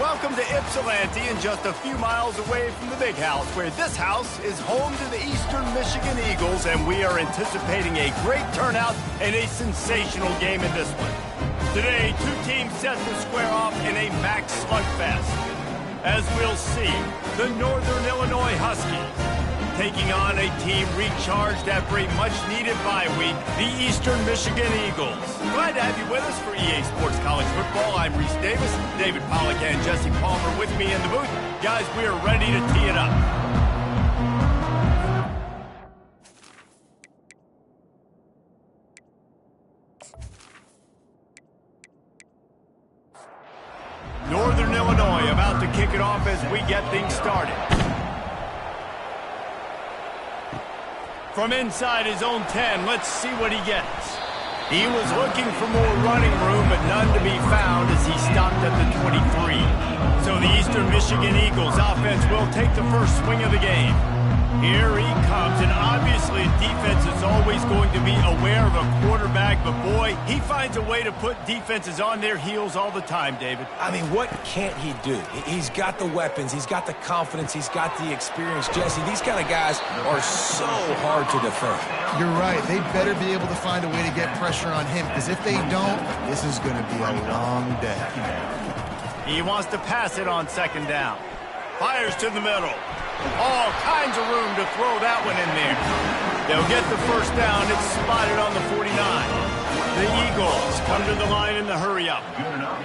Welcome to Ypsilanti, and just a few miles away from the big house, where this house is home to the Eastern Michigan Eagles, and we are anticipating a great turnout and a sensational game in this one. Today, two teams set to square off in a MAC slugfest. As we'll see, the Northern Illinois Huskies taking on a team recharged after a much-needed bye week, the Eastern Michigan Eagles. Glad to have you with us for EA Sports College Football. I'm Reese Davis, David Pollack and Jesse Palmer with me in the booth. Guys, we are ready to tee it up. Northern Illinois about to kick it off as we get things started. From inside his own 10, let's see what he gets. He was looking for more running room, but none to be found as he stopped at the 23. So the Eastern Michigan Eagles offense will take the first swing of the game. Here he comes, and obviously defense is always going to be aware of a quarterback, but boy, he finds a way to put defenses on their heels all the time, David. I mean, what can't he do? He's got the weapons, he's got the confidence, he's got the experience. Jesse, these kind of guys are so hard to defend. You're right. They better be able to find a way to get pressure on him, because if they don't, this is going to be a long day. He wants to pass it on second down. Fires to the middle. All kinds of room to throw that one in there. They'll get the first down. It's spotted on the 49. The Eagles come to the line in the hurry-up. Good enough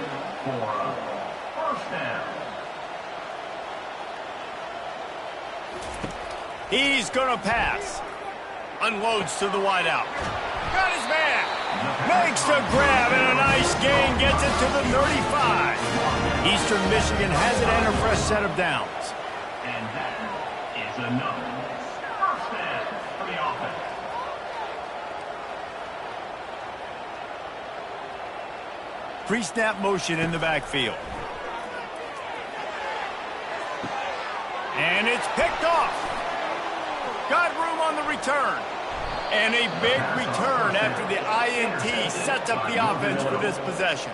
for a first down. He's going to pass. Unloads to the wideout. Got his man. Makes the grab, and a nice gain. Gets it to the 35. Eastern Michigan has it and a fresh set of downs. And that is another first down for the offense. Pre-snap motion in the backfield. And it's picked off. Got room on the return. And a big return after the INT sets up the offense for this possession.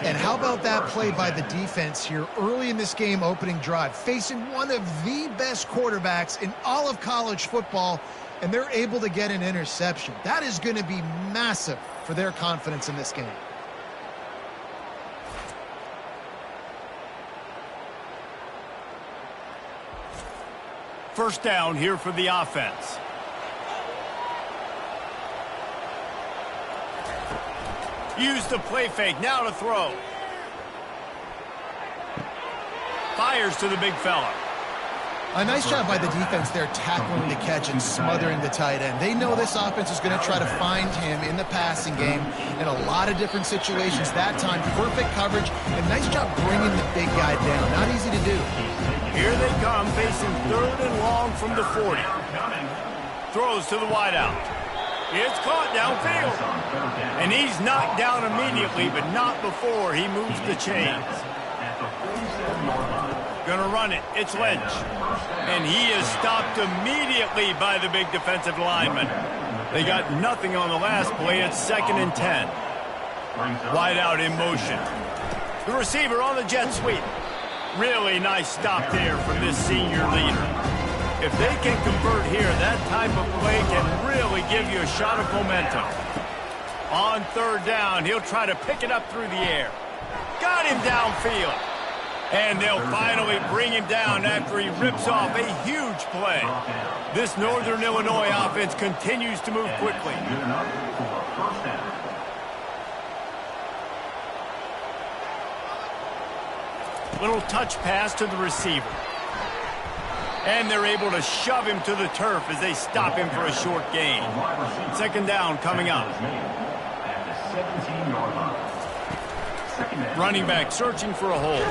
And how about that play by the defense here early in this game opening drive, facing one of the best quarterbacks in all of college football, and they're able to get an interception. That is going to be massive for their confidence in this game. First down here for the offense. Use the play fake, now to throw. Fires to the big fella. A nice job by the defense there, tackling the catch and smothering the tight end. They know this offense is going to try to find him in the passing game in a lot of different situations. That time, perfect coverage, and nice job bringing the big guy down. Not easy to do. Here they come, facing third and long from the 40. Throws to the wideout. It's caught downfield. And he's knocked down immediately, but not before he moves the chains. Gonna run it. It's Lynch. And he is stopped immediately by the big defensive lineman. They got nothing on the last play. It's 2nd and 10. Wide out in motion. The receiver on the jet sweep. Really nice stop there from this senior leader. If they can convert here, that type of play can really give you a shot of momentum. On third down, he'll try to pick it up through the air. Got him downfield. And they'll finally bring him down after he rips off a huge play. This Northern Illinois offense continues to move quickly. Little touch pass to the receiver. And they're able to shove him to the turf as they stop him for a short gain. Second down coming up. Running back searching for a hole.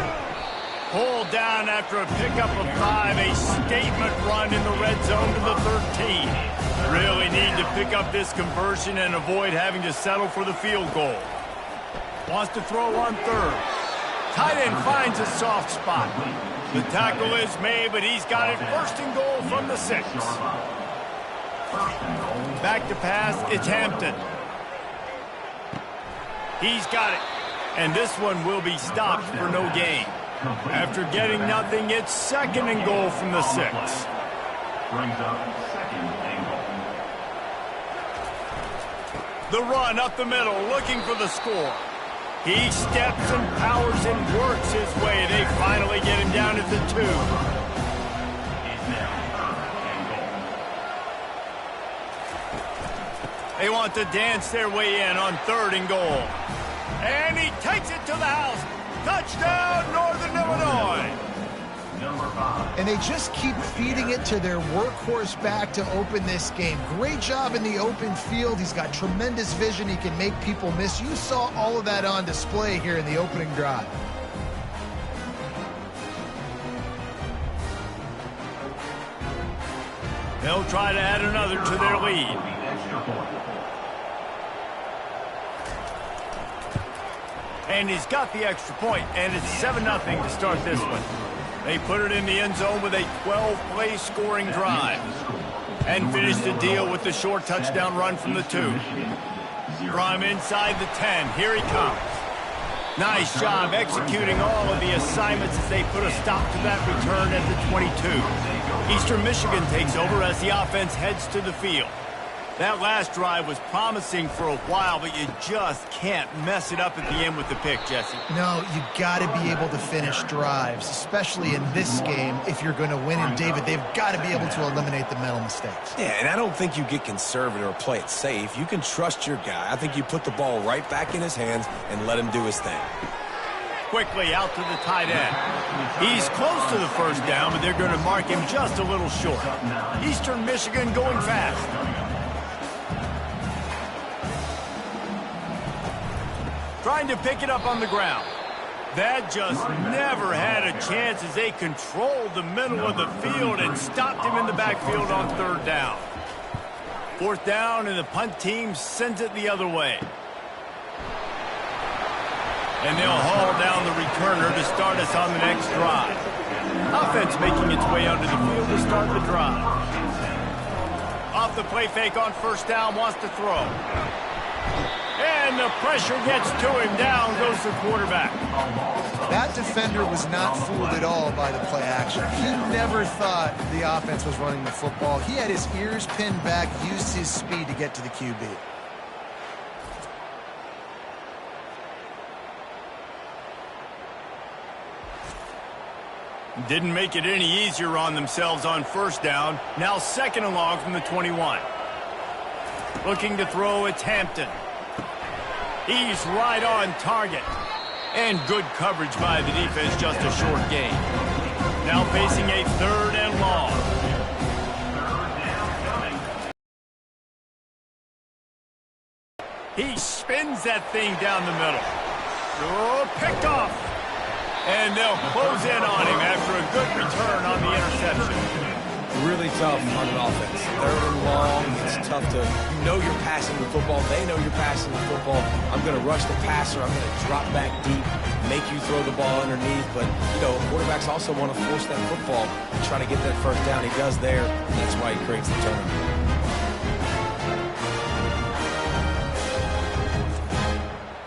Hold down after a pickup of 5. A statement run in the red zone to the 13. Really need to pick up this conversion and avoid having to settle for the field goal. Wants to throw on third. Tight end finds a soft spot. The tackle is made, but he's got it 1st and goal from the 6. Back to pass, it's Hampton. He's got it. And this one will be stopped for no gain. After getting nothing, it's 2nd and goal from the 6. Brings up 2nd and goal. The run up the middle, looking for the score. He steps and powers and works his way. They finally get him down at the 2. It's now 3rd and goal. They want to dance their way in on 3rd and goal. And he takes it to the house. Touchdown, Northern Illinois. Number 5. And they just keep feeding it to their workhorse back to open this game. Great job in the open field. He's got tremendous vision. He can make people miss. You saw all of that on display here in the opening drive. They'll try to add another to their lead. The extra point. And he's got the extra point, and it's 7-0 to start this one. They put it in the end zone with a 12-play scoring drive and finish the deal with the short touchdown run from the 2. From inside the 10, here he comes. Nice job executing all of the assignments as they put a stop to that return at the 22. Eastern Michigan takes over as the offense heads to the field. That last drive was promising for a while, but you just can't mess it up at the end with the pick, Jesse. No, you got to be able to finish drives, especially in this game. If you're going to win, and David, they've got to be able to eliminate the mental mistakes. Yeah, and I don't think you get conservative or play it safe. You can trust your guy. I think you put the ball right back in his hands and let him do his thing. Quickly out to the tight end. He's close to the first down, but they're going to mark him just a little short. Eastern Michigan going fast. Trying to pick it up on the ground. That just never had a chance as they controlled the middle of the field and stopped him in the backfield on 3rd down. 4th down, and the punt team sends it the other way. And they'll haul down the returner to start us on the next drive. Offense making its way onto the field to start the drive. Off the play fake on 1st down, wants to throw. And the pressure gets to him. Down goes the quarterback. That defender was not fooled at all by the play action. He never thought the offense was running the football. He had his ears pinned back, used his speed to get to the QB. Didn't make it any easier on themselves on 1st down. Now 2nd and long from the 21. Looking to throw, it's Hampton. He's right on target. And good coverage by the defense, just a short gain. Now facing a 3rd and long. He spins that thing down the middle. Oh, picked off. And they'll close in on him after a good return on the interception. Really tough on an offense. 3rd and long, it's tough to, you know you're passing the football, they know you're passing the football. I'm going to rush the passer, I'm going to drop back deep, make you throw the ball underneath, but, you know, quarterbacks also want to force that football and try to get that 1st down. He does there, and that's why he creates the turnover.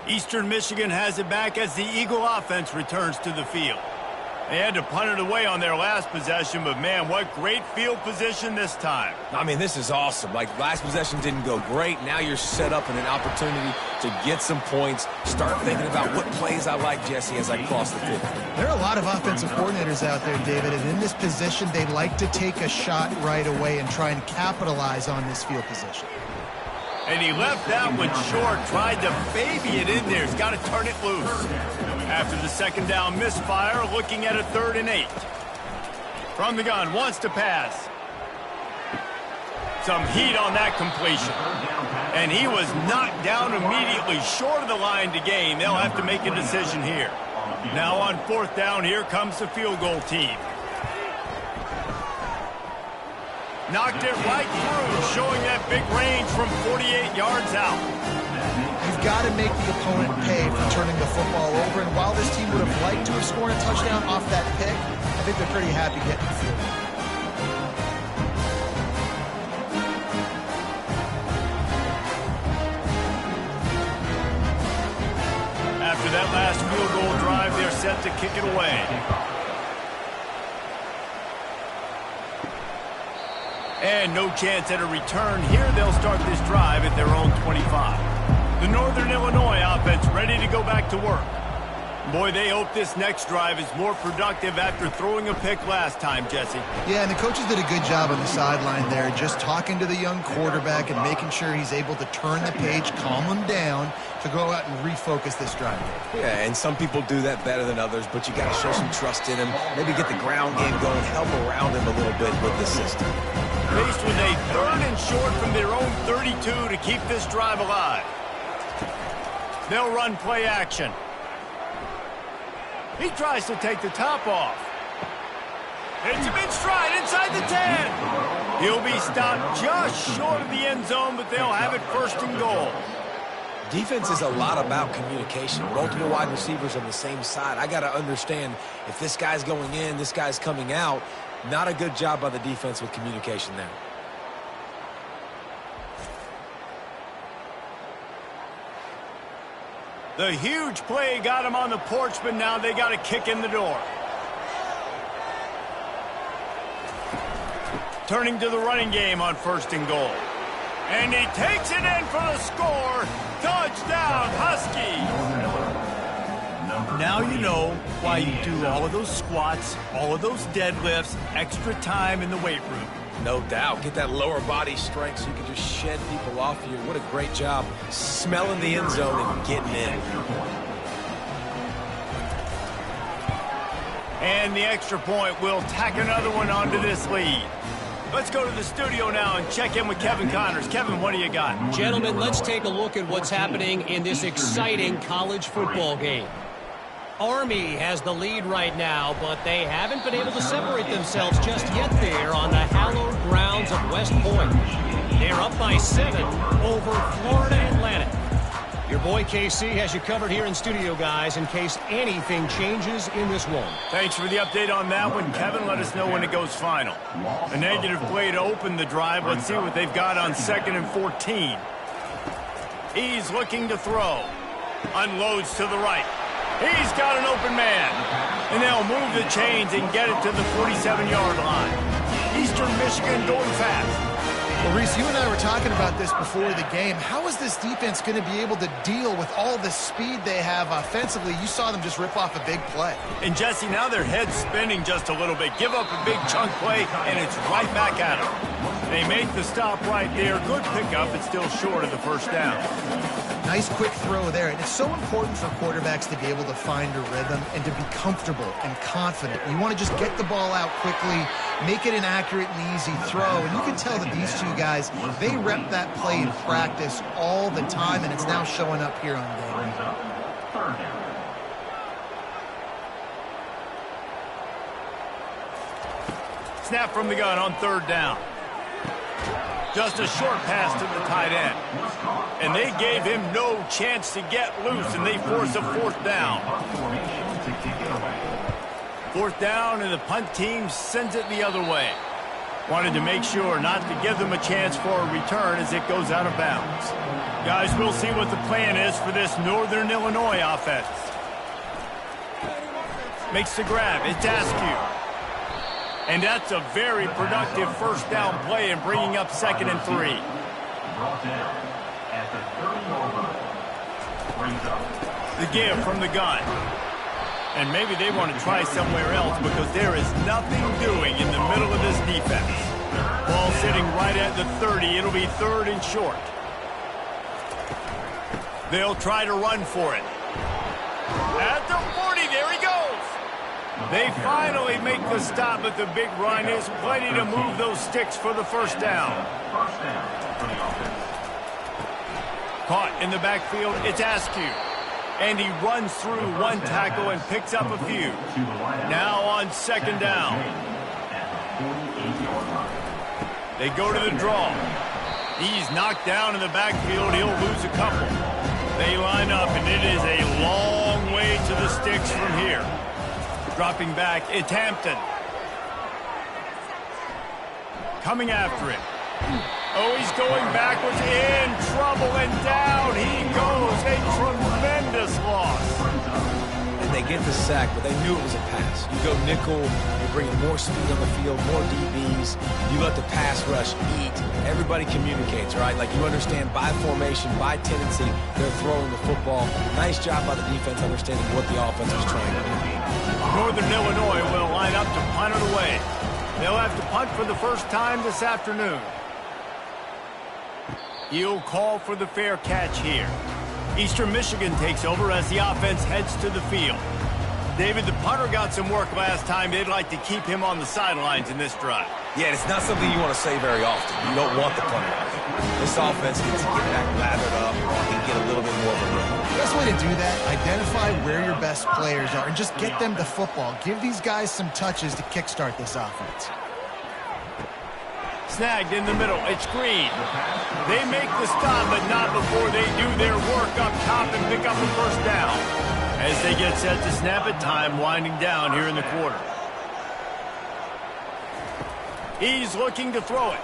Eastern Michigan has it back as the Eagle offense returns to the field. They had to punt it away on their last possession, but, man, what great field position this time. I mean, this is awesome. Like, last possession didn't go great. Now you're set up in an opportunity to get some points, start thinking about what plays I like, Jesse, as I cross the field. There are a lot of offensive coordinators out there, David, and in this position, they like to take a shot right away and try and capitalize on this field position. And he left that one short, tried to baby it in there. He's got to turn it loose. After the 2nd down misfire, looking at a 3rd and 8. From the gun, wants to pass. Some heat on that completion. And he was knocked down immediately short of the line to gain. They'll have to make a decision here. Now on 4th down, here comes the field goal team. Knocked it right through, showing that big range from 48 yards out. You've got to make the opponent pay for turning the football over, and while this team would have liked to have scored a touchdown off that pick, I think they're pretty happy getting the field. After with that last field goal drive, they're set to kick it away. And no chance at a return. Here they'll start this drive at their own 25. The Northern Illinois offense ready to go back to work. Boy, they hope this next drive is more productive after throwing a pick last time, Jesse. Yeah, and the coaches did a good job on the sideline there, just talking to the young quarterback and making sure he's able to turn the page, calm him down to go out and refocus this drive. Yeah, and some people do that better than others, but you got to show some trust in him. Maybe get the ground game going, help around him a little bit with the system. Faced with a 3rd and short from their own 32 to keep this drive alive. They'll run play action. He tries to take the top off. Hits him in stride inside the 10. He'll be stopped just short of the end zone, but they'll have it 1st and goal. Defense is a lot about communication. Multiple wide receivers on the same side. I got to understand if this guy's going in, this guy's coming out. Not a good job by the defense with communication there. The huge play got him on the porch, but now they got to kick in the door. Turning to the running game on 1st and goal. And he takes it in for the score. Touchdown, Husky. Now you know why you do all of those squats, all of those deadlifts, extra time in the weight room. No doubt. Get that lower body strength so you can just shed people off you. What a great job smelling the end zone and getting in. And the extra point will tack another one onto this lead. Let's go to the studio now and check in with Kevin Connors. Kevin, what do you got? Gentlemen, let's take a look at what's happening in this exciting college football game. Army has the lead right now, but they haven't been able to separate themselves just yet there on the hallowed grounds of West Point. They're up by 7 over Florida Atlantic. Your boy KC has you covered here in studio, guys, in case anything changes in this one. Thanks for the update on that one, Kevin. Let us know when it goes final. A negative play to open the drive. Let's see what they've got on 2nd and 14. He's looking to throw. Unloads to the right. He's got an open man. And they'll move the chains and get it to the 47-yard line. Eastern Michigan going fast. Well, Reese, you and I were talking about this before the game. How is this defense going to be able to deal with all the speed they have offensively? You saw them just rip off a big play. And, Jesse, now their head's spinning just a little bit. Give up a big chunk play, and it's right back at them. They make the stop right there. Good pickup. It's still short of the 1st down. Nice quick throw there. And it's so important for quarterbacks to be able to find a rhythm and to be comfortable and confident. You want to just get the ball out quickly, make it an accurate and easy throw. And you can tell that these two guys, they rep that play in practice all the time, and it's now showing up here on game. Snap from the gun on 3rd down. Just a short pass to the tight end. And they gave him no chance to get loose, and they force a 4th down. 4th down, and the punt team sends it the other way. Wanted to make sure not to give them a chance for a return as it goes out of bounds. Guys, we'll see what the plan is for this Northern Illinois offense. Makes the grab. It's Askew. And that's a very productive 1st down play and bringing up 2nd and 3. The give from the gun. And maybe they want to try somewhere else because there is nothing doing in the middle of this defense. Ball sitting right at the 30. It'll be 3rd and short. They'll try to run for it. At the 40, there he goes. They finally make the stop, but the big run is plenty to move those sticks for the 1st down. Caught in the backfield, it's Askew. And he runs through one tackle and picks up a few. Now on 2nd down. They go to the draw. He's knocked down in the backfield. He'll lose a couple. They line up, and it is a long way to the sticks from here. Dropping back, it's Hampton. Coming after him. Oh, he's going backwards, in trouble, and down he goes. A tremendous loss. They get the sack, but they knew it was a pass. You go nickel, you're bringing more speed on the field, more DBs. You let the pass rush eat. Everybody communicates, right? Like you understand by formation, by tendency, they're throwing the football. Nice job by the defense understanding what the offense was trying to do. Northern Illinois will line up to punt it away. They'll have to punt for the first time this afternoon. He'll call for the fair catch here. Eastern Michigan takes over as the offense heads to the field. David, the punter got some work last time. They'd like to keep him on the sidelines in this drive. Yeah, it's not something you want to say very often. You don't want the punter out there. This offense needs to get back lathered up and get a little bit more of a rhythm. The best way to do that, identify where your best players are and just get them the football. Give these guys some touches to kickstart this offense. Snagged in the middle. It's Green. They make the stop, but not before they do their work up top and pick up the first down. As they get set to snap it, time winding down here in the quarter. He's looking to throw it.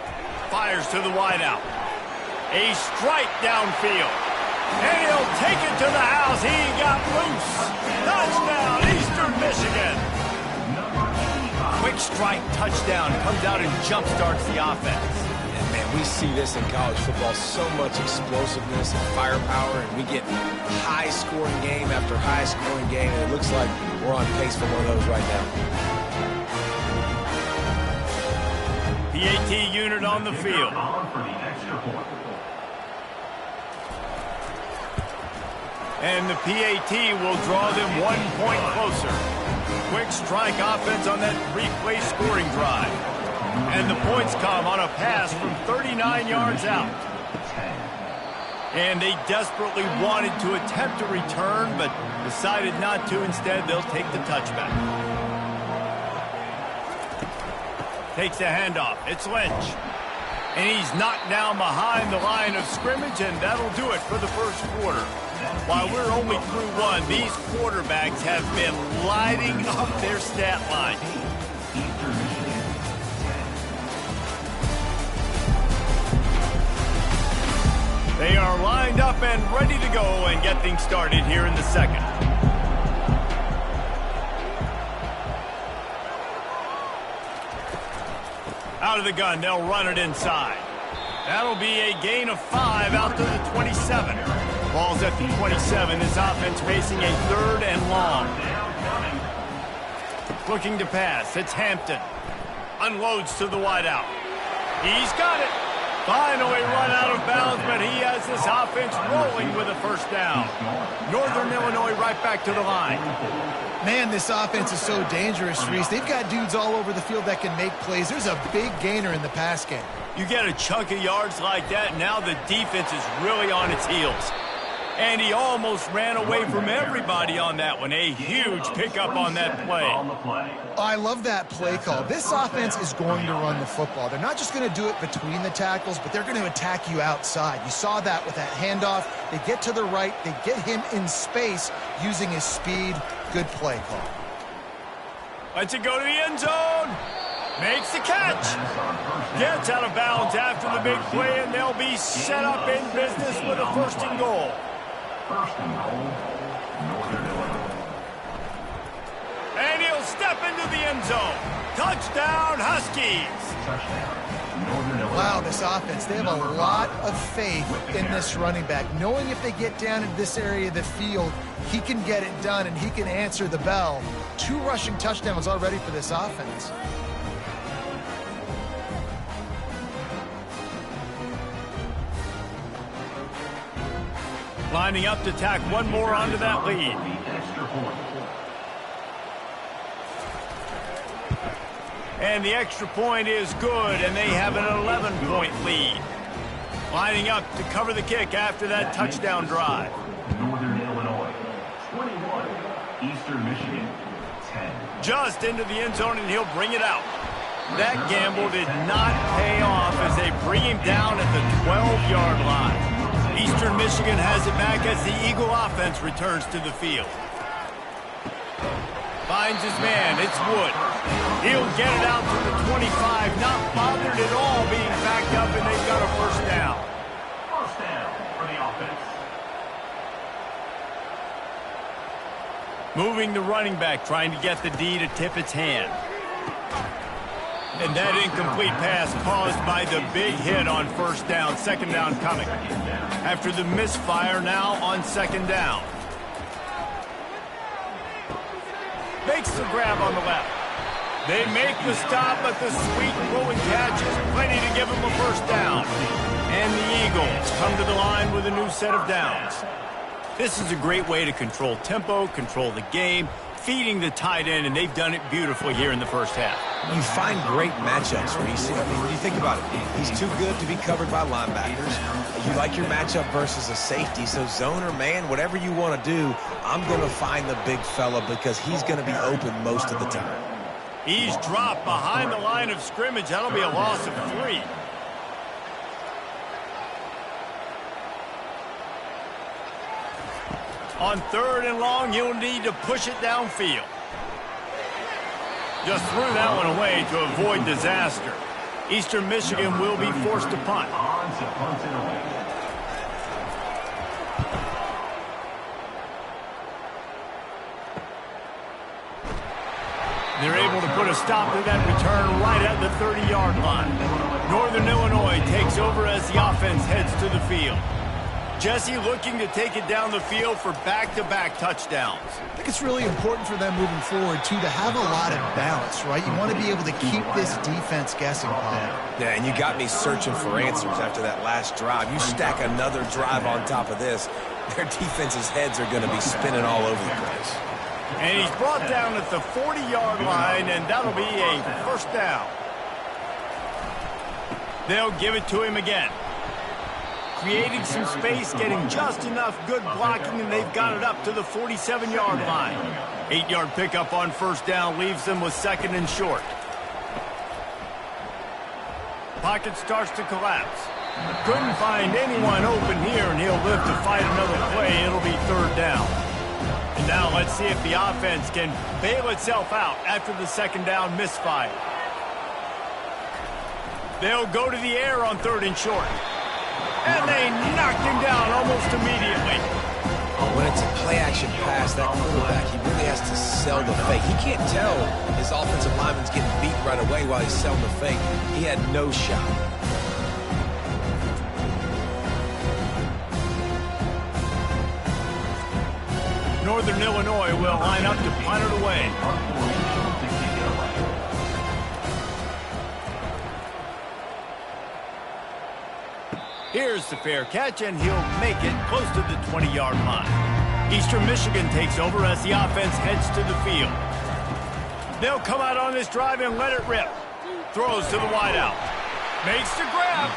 Fires to the wideout. A strike downfield. And he'll take it to the house. He got loose. Touchdown, Eastern Michigan. Quick strike touchdown comes out and jump-starts the offense. And, man, we see this in college football, so much explosiveness and firepower, and we get high-scoring game after high-scoring game, and it looks like we're on pace for one of those right now. PAT unit on the field. And the PAT will draw them 1 point closer. Quick strike offense on that three-play scoring drive. And the points come on a pass from 39 yards out. And they desperately wanted to attempt a return, but decided not to. Instead, they'll take the touchback. Takes the handoff. It's Lynch. And he's knocked down behind the line of scrimmage, and that'll do it for the first quarter. While we're only through one, these quarterbacks have been lighting up their stat line. They are lined up and ready to go and get things started here in the second. Out of the gun, they'll run it inside. That'll be a gain of 5 out to the 27. Ball's at the 27. This offense facing a 3rd and long. Looking to pass. It's Hampton. Unloads to the wideout. He's got it. Finally run out of bounds, but he has this offense rolling with a first down. Northern Illinois right back to the line. Man, this offense is so dangerous, Reese. They've got dudes all over the field that can make plays. There's a big gainer in the pass game. You get a chunk of yards like that, now the defense is really on its heels. And he almost ran away from everybody on that one. A huge pickup on that play. I love that play call. This offense is going to run the football. They're not just going to do it between the tackles, but they're going to attack you outside. You saw that with that handoff. They get to the right. They get him in space using his speed. Good play call. Lets it go to the end zone. Makes the catch. Gets out of bounds after the big play, and they'll be set up in business with a 1st and goal. 1st and goal, Northern Illinois. And he'll step into the end zone. Touchdown, Huskies. Touchdown, Northern Illinois. Wow, this offense, they have a lot of faith in this running back. Knowing if they get down into this area of the field, he can get it done and he can answer the bell. 2 rushing touchdowns already for this offense. Lining up to tack one more onto that lead. And the extra point is good, and they have an 11-point lead. Lining up to cover the kick after that touchdown drive. Northern Illinois, 21. Eastern Michigan, 10. Just into the end zone, and he'll bring it out. That gamble did not pay off as they bring him down at the 12-yard line. Eastern Michigan has it back as the Eagle offense returns to the field. Finds his man. It's Wood. He'll get it out to the 25. Not bothered at all being backed up, and they've got a 1st down. 1st down for the offense. Moving the running back, trying to get the D to tip its hand. And that incomplete pass caused by the big hit on first down. Second down coming. After the misfire, now on second down. Makes the grab on the left. They make the stop, but the sweet throwing catch is plenty to give them a first down. And the Eagles come to the line with a new set of downs. This is a great way to control tempo, control the game, feeding the tight end, and they've done it beautifully here in the first half. You find great matchups, Reese. I mean, when you think about it, he's too good to be covered by linebackers. You like your matchup versus a safety, so zone or man, whatever you want to do, I'm going to find the big fella because he's going to be open most of the time. He's dropped behind the line of scrimmage. That'll be a loss of 3. On third and long, you'll need to push it downfield. Just threw that one away to avoid disaster. Eastern Michigan will be forced to punt. They're able to put a stop to that return right at the 30-yard line. Northern Illinois takes over as the offense heads to the field. Jesse looking to take it down the field for back-to-back touchdowns. I think it's really important for them moving forward, too, to have a lot of balance, right? You want to be able to keep this defense guessing, Paul. Yeah, and you got me searching for answers after that last drive. You stack another drive on top of this, their defense's heads are going to be spinning all over the place. And he's brought down at the 40-yard line, and that'll be a first down. They'll give it to him again. Creating some space, getting just enough good blocking, and they've got it up to the 47-yard line. 8-yard pickup on first down leaves them with second and short. Pocket starts to collapse. Couldn't find anyone open here, and he'll live to fight another play. It'll be third down. And now let's see if the offense can bail itself out after the second down misfire. They'll go to the air on third and short. And they knocked him down almost immediately. When it's a play-action pass, that quarterback, he really has to sell the fake. He can't tell his offensive lineman's getting beat right away while he's selling the fake. He had no shot. Northern Illinois will line up to punt it away. Here's the fair catch, and he'll make it close to the 20-yard line. Eastern Michigan takes over as the offense heads to the field. They'll come out on this drive and let it rip. Throws to the wideout. Makes the grab.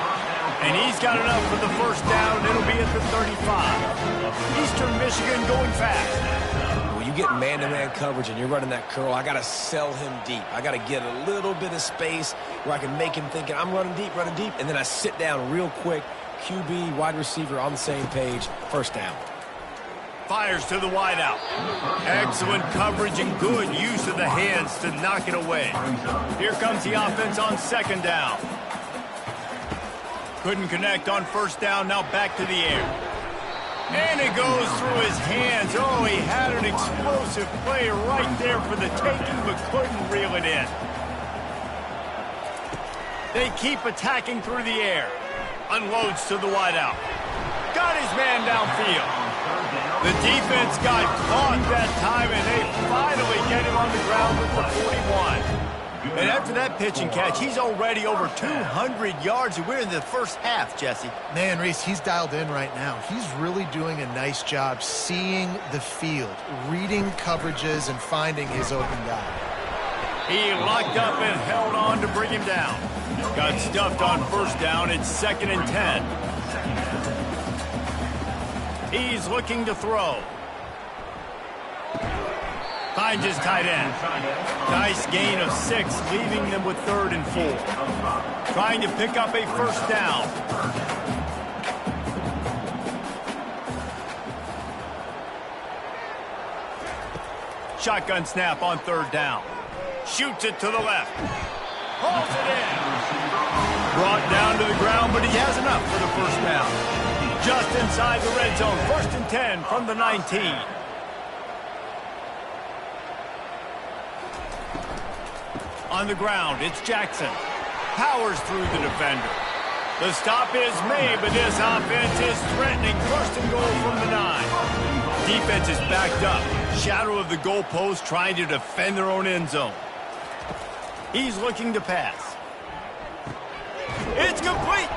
And he's got enough for the first down. It'll be at the 35. Eastern Michigan going fast. When you get man-to-man coverage and you're running that curl, I got to sell him deep. I got to get a little bit of space where I can make him thinking, I'm running deep, and then I sit down real quick. QB, wide receiver on the same page. First down. Fires to the wideout. Excellent coverage and good use of the hands to knock it away. Here comes the offense on second down. Couldn't connect on first down, now back to the air. And it goes through his hands. Oh, he had an explosive play right there for the taking, but couldn't reel it in. They keep attacking through the air. Unloads to the wideout. Got his man downfield. The defense got caught that time, and they finally get him on the ground with the 41. And after that pitch and catch, he's already over 200 yards, and we're in the first half, Jesse. Man, Reese, he's dialed in right now. He's really doing a nice job seeing the field, reading coverages, and finding his open guy. He locked up and held on to bring him down. Got stuffed on first down. It's 2nd and 10. He's looking to throw. Finds his tight end. Nice gain of 6, leaving them with 3rd and 4. Trying to pick up a first down. Shotgun snap on 3rd down. Shoots it to the left. Hauls it in. Brought down to the ground, but he has enough for the first down. Just inside the red zone. 1st and 10 from the 19. On the ground, it's Jackson. Powers through the defender. The stop is made, but this offense is threatening. First and goal from the 9. Defense is backed up. Shadow of the goalpost trying to defend their own end zone. He's looking to pass. It's complete.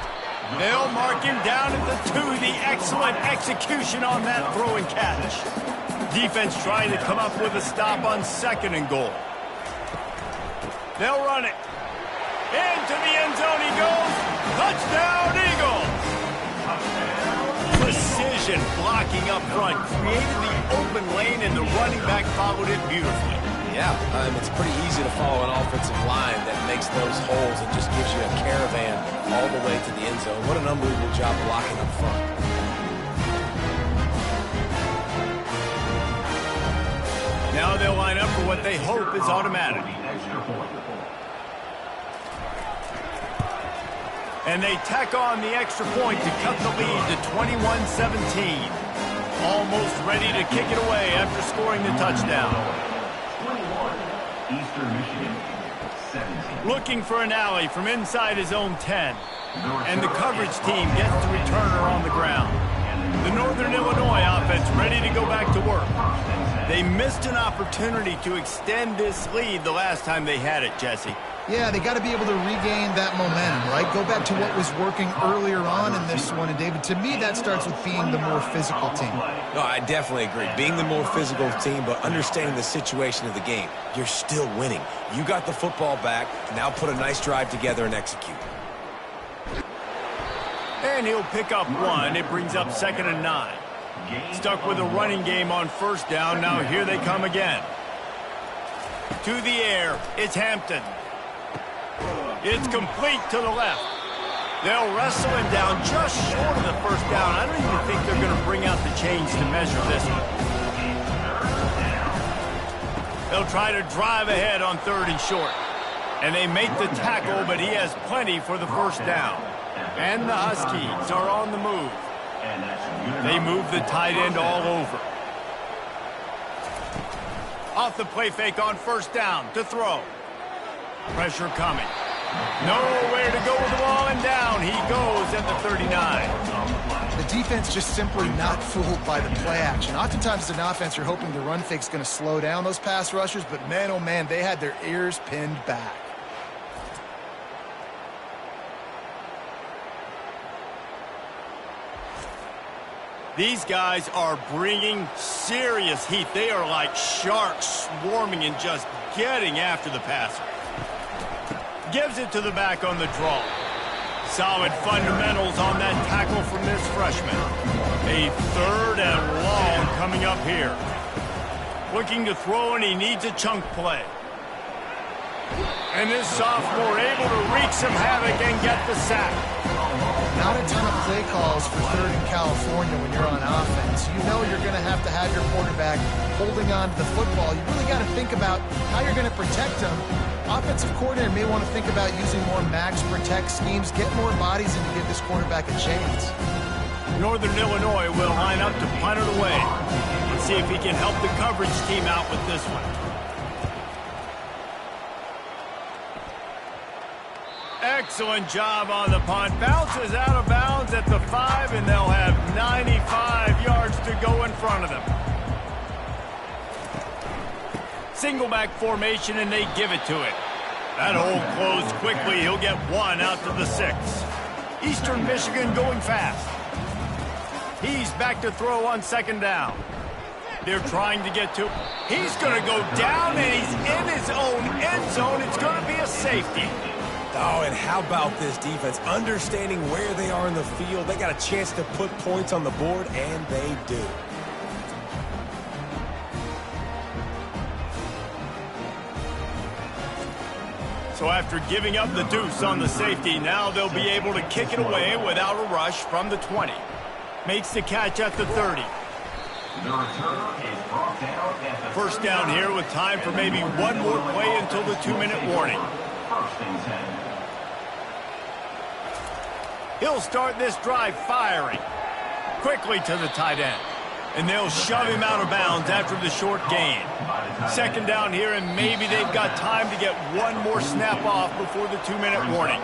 They'll mark him down at the 2. The excellent execution on that throw and catch. Defense trying to come up with a stop on 2nd and goal. They'll run it. Into the end zone he goes. Touchdown, Eagles. Precision blocking up front. Created the open lane, and the running back followed it beautifully. Yeah, it's pretty easy to follow an offensive line that makes those holes and just gives you a caravan all the way to the end zone. What an unbelievable job blocking up front. Now they'll line up for what they hope is automatic. And they tack on the extra point to cut the lead to 21-17. Almost ready to kick it away after scoring the touchdown. 21, Eastern Michigan, 17. Looking for an alley from inside his own 10. And the coverage team gets the returner on the ground. The Northern Illinois offense ready to go back to work. They missed an opportunity to extend this lead the last time they had it, Jesse. Yeah, they got to be able to regain that momentum, right? Go back to what was working earlier on in this one. And, David, to me, that starts with being the more physical team. No, I definitely agree. Being the more physical team, but understanding the situation of the game. You're still winning. You got the football back. Now put a nice drive together and execute. And he'll pick up 1. It brings up 2nd and 9. Stuck with a running game on 1st down. Now here they come again. To the air. It's Hampton. It's complete to the left. They'll wrestle him down just short of the 1st down. I don't even think they're going to bring out the chains to measure this one. They'll try to drive ahead on 3rd and short. And they make the tackle, but he has plenty for the 1st down. And the Huskies are on the move. They move the tight end all over. Off the play fake on 1st down to throw. Pressure coming. Nowhere to go with the ball, and down he goes at the 39. The defense just simply not fooled by the play action. Oftentimes as an offense, you're hoping the run fake's going to slow down those pass rushers, but man, oh man, they had their ears pinned back. These guys are bringing serious heat. They are like sharks swarming and just getting after the passer. Gives it to the back on the draw. Solid fundamentals on that tackle from this freshman. A 3rd and long coming up here. Looking to throw, and he needs a chunk play. And this sophomore able to wreak some havoc and get the sack. Not a ton of play calls for 3rd in California when you're on offense. You know you're going to have your quarterback holding on to the football. You really got to think about how you're going to protect him. Offensive coordinator may want to think about using more max protect schemes, get more bodies, and to give this quarterback a chance. Northern Illinois will line up to punt it away. Let's see if he can help the coverage team out with this one. Excellent job on the punt. Bounces out of bounds at the 5, and they'll have 95 yards to go in front of them. Single back formation, and they give it to it. That hole closed quickly. He'll get 1 out to the 6. Eastern Michigan going fast. He's back to throw on 2nd down. They're trying to get to. He's going to go down, and he's in his own end zone. It's going to be a safety. Oh, and how about this defense? Understanding where they are in the field. They got a chance to put points on the board, and they do. So after giving up the deuce on the safety, now they'll be able to kick it away without a rush from the 20. Makes the catch at the 30. First down here with time for maybe one more play until the 2-minute warning. He'll start this drive firing. Quickly to the tight end. And they'll shove him out of bounds after the short gain. Second down here, and maybe they've got time to get one more snap off before the 2-minute warning.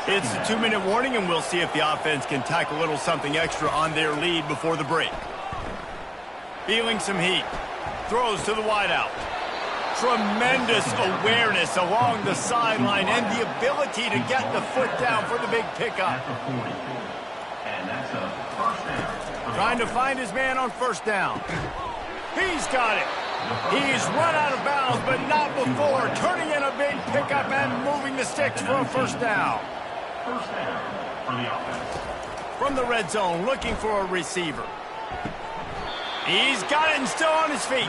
It's the 2-minute warning, and we'll see if the offense can tack a little something extra on their lead before the break. Feeling some heat. Throws to the wideout. Tremendous awareness along the sideline and the ability to get the foot down for the big pickup. Trying to find his man on first down. He's got it. He's run out of bounds, but not before turning in a big pickup and moving the sticks for a first down. First down for the offense. From the red zone, looking for a receiver. He's got it and still on his feet.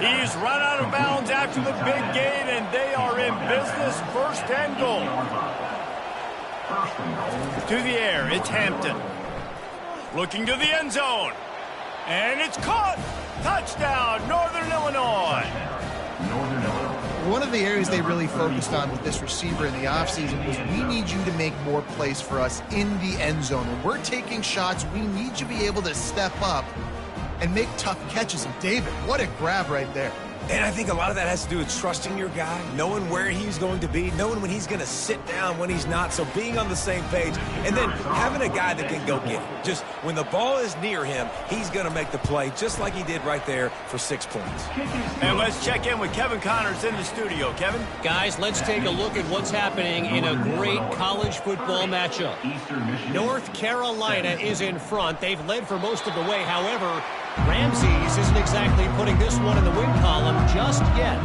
He's run out of bounds after the big gain, and they are in business. First and goal. To the air, it's Hampton. Looking to the end zone. And it's caught. Touchdown, Northern Illinois. One of the areas they really focused on with this receiver in the offseason was we need you to make more plays for us in the end zone. When we're taking shots, we need you to be able to step up and make tough catches. And David, what a grab right there. And I think a lot of that has to do with trusting your guy, knowing where he's going to be, knowing when he's going to sit down, when he's not. So being on the same page, and then having a guy that can go get it. Just when the ball is near him, he's going to make the play, just like he did right there for 6 points. And let's check in with Kevin Connors in the studio. Kevin? Guys, let's take a look at what's happening in a great college football matchup. North Carolina is in front. They've led for most of the way. However, Ramses isn't exactly putting this one in the win column just yet.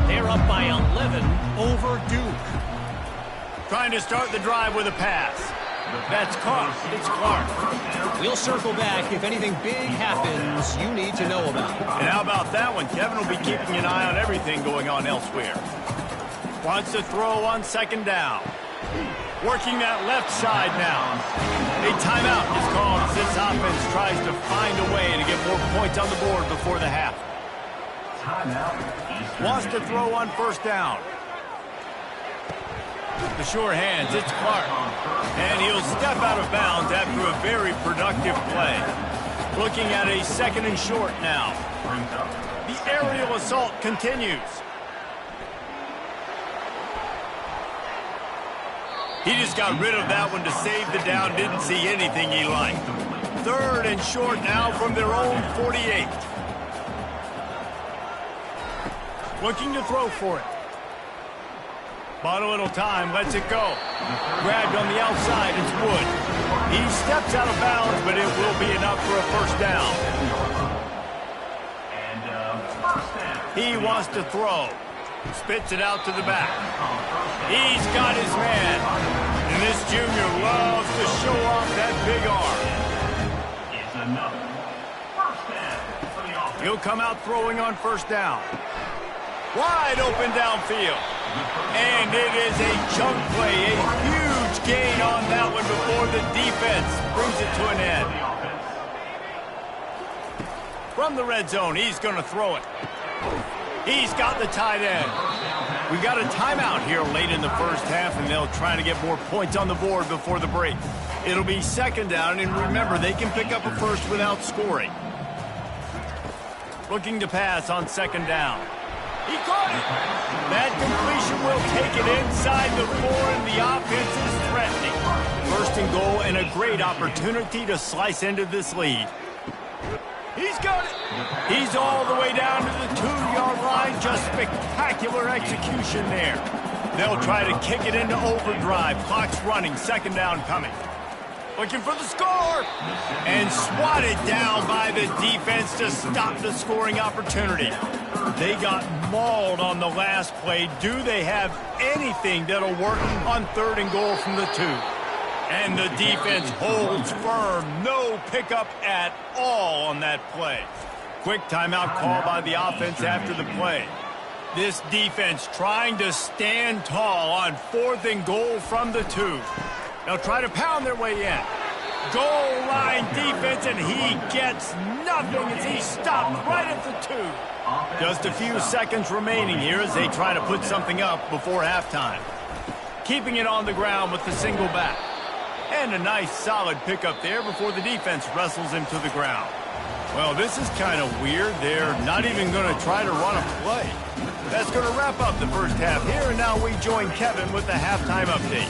They're up by 11 over Duke. Trying to start the drive with a pass. That's caught. It's Clark. We'll circle back if anything big happens you need to know about. And how about that one? Kevin will be keeping an eye on everything going on elsewhere. Wants to throw on second down. Working that left side now. A timeout is called as this offense tries to find a way to get more points on the board before the half. Wants to throw on first down. The sure hands, it's Clark. And he'll step out of bounds after a very productive play. Looking at a second and short now. The aerial assault continues. He just got rid of that one to save the down. Didn't see anything he liked. Third and short now from their own 48. Looking to throw for it. Bought a little time, lets it go. Grabbed on the outside, it's Wood. He steps out of bounds, but it will be enough for a first down. He wants to throw. Spits it out to the back. He's got his man. And this junior loves to show off that big arm. He'll come out throwing on first down. Wide open downfield. And it is a chunk play. A huge gain on that one before the defense brings it to an end. From the red zone, he's going to throw it. He's got the tight end. We got a timeout here late in the first half, and they'll try to get more points on the board before the break. It'll be second down, and remember, they can pick up a first without scoring. Looking to pass on second down. He caught it. That completion will take it inside the 4, and the offense is threatening. First and goal, and a great opportunity to slice into this lead. He's got it. He's all the way down to the 2-yard line. Just spectacular execution there. They'll try to kick it into overdrive. Clock's running. Second down coming. Looking for the score. And swatted down by the defense to stop the scoring opportunity. They got mauled on the last play. Do they have anything that'll work on third and goal from the 2? And the defense holds firm. No pickup at all on that play. Quick timeout call by the offense after the play. This defense trying to stand tall on fourth and goal from the 2. They'll try to pound their way in. Goal line defense, and he gets nothing as he stopped right at the 2. Just a few seconds remaining here as they try to put something up before halftime. Keeping it on the ground with the single back. And a nice solid pickup there before the defense wrestles him to the ground. Well, this is kind of weird. They're not even going to try to run a play. That's going to wrap up the first half here, and now we join Kevin with the halftime update.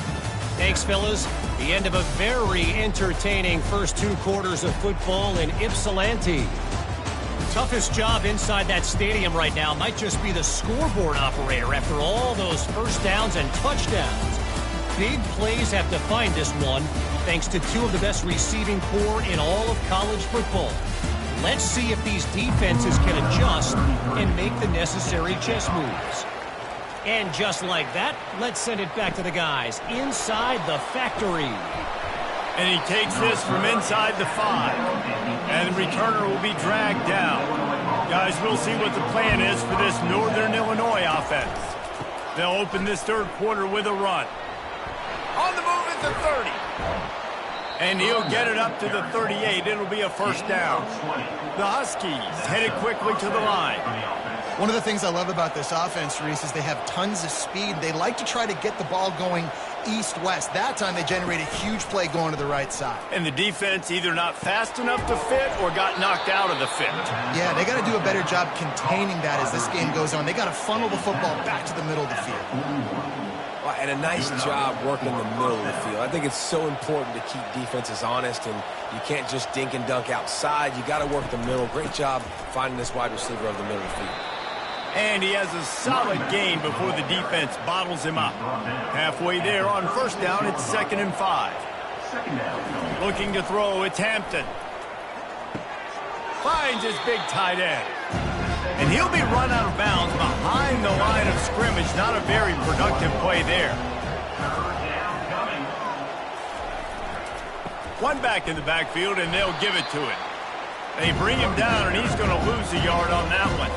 Thanks, fellas. The end of a very entertaining first 2 quarters of football in Ypsilanti. Toughest job inside that stadium right now might just be the scoreboard operator after all those first downs and touchdowns. Big plays have defined this one, thanks to 2 of the best receiving corps in all of college football. Let's see if these defenses can adjust and make the necessary chess moves. And just like that, let's send it back to the guys inside the factory. And he takes this from inside the 5. And the returner will be dragged down. Guys, we'll see what the plan is for this Northern Illinois offense. They'll open this third quarter with a run. On the move at the 30. And he'll get it up to the 38. It'll be a first down. The Huskies headed quickly to the line. One of the things I love about this offense, Reese, is they have tons of speed. They like to try to get the ball going east-west. That time they generate a huge play going to the right side. And the defense either not fast enough to fit or got knocked out of the fit. Yeah, they got to do a better job containing that as this game goes on. They got to funnel the football back to the middle of the field. And a nice job working the middle of the field. I think it's so important to keep defenses honest, and you can't just dink and dunk outside. You got to work the middle. Great job finding this wide receiver of the middle of the field. And he has a solid gain before the defense bottles him up. Halfway there on first down, it's 2nd and 5. Looking to throw, it's Hampton. Finds his big tight end. And he'll be run out of bounds behind the line of scrimmage. Not a very productive play there. One back in the backfield, and they'll give it to him. They bring him down, and he's going to lose a yard on that one.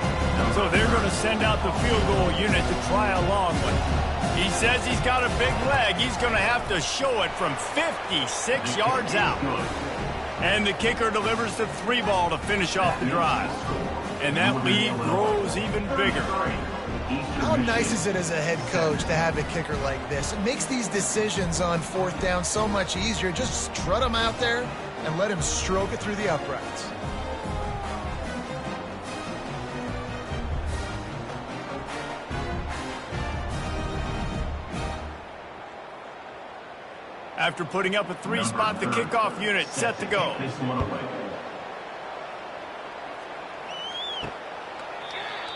So they're going to send out the field goal unit to try a long one. He says he's got a big leg. He's going to have to show it from 56 yards out. And the kicker delivers the 3 ball to finish off the drive. And that lead grows even bigger. How nice is it as a head coach to have a kicker like this? It makes these decisions on 4th down so much easier. Just strut him out there and let him stroke it through the uprights. After putting up a 3-spot, the kickoff unit set to go.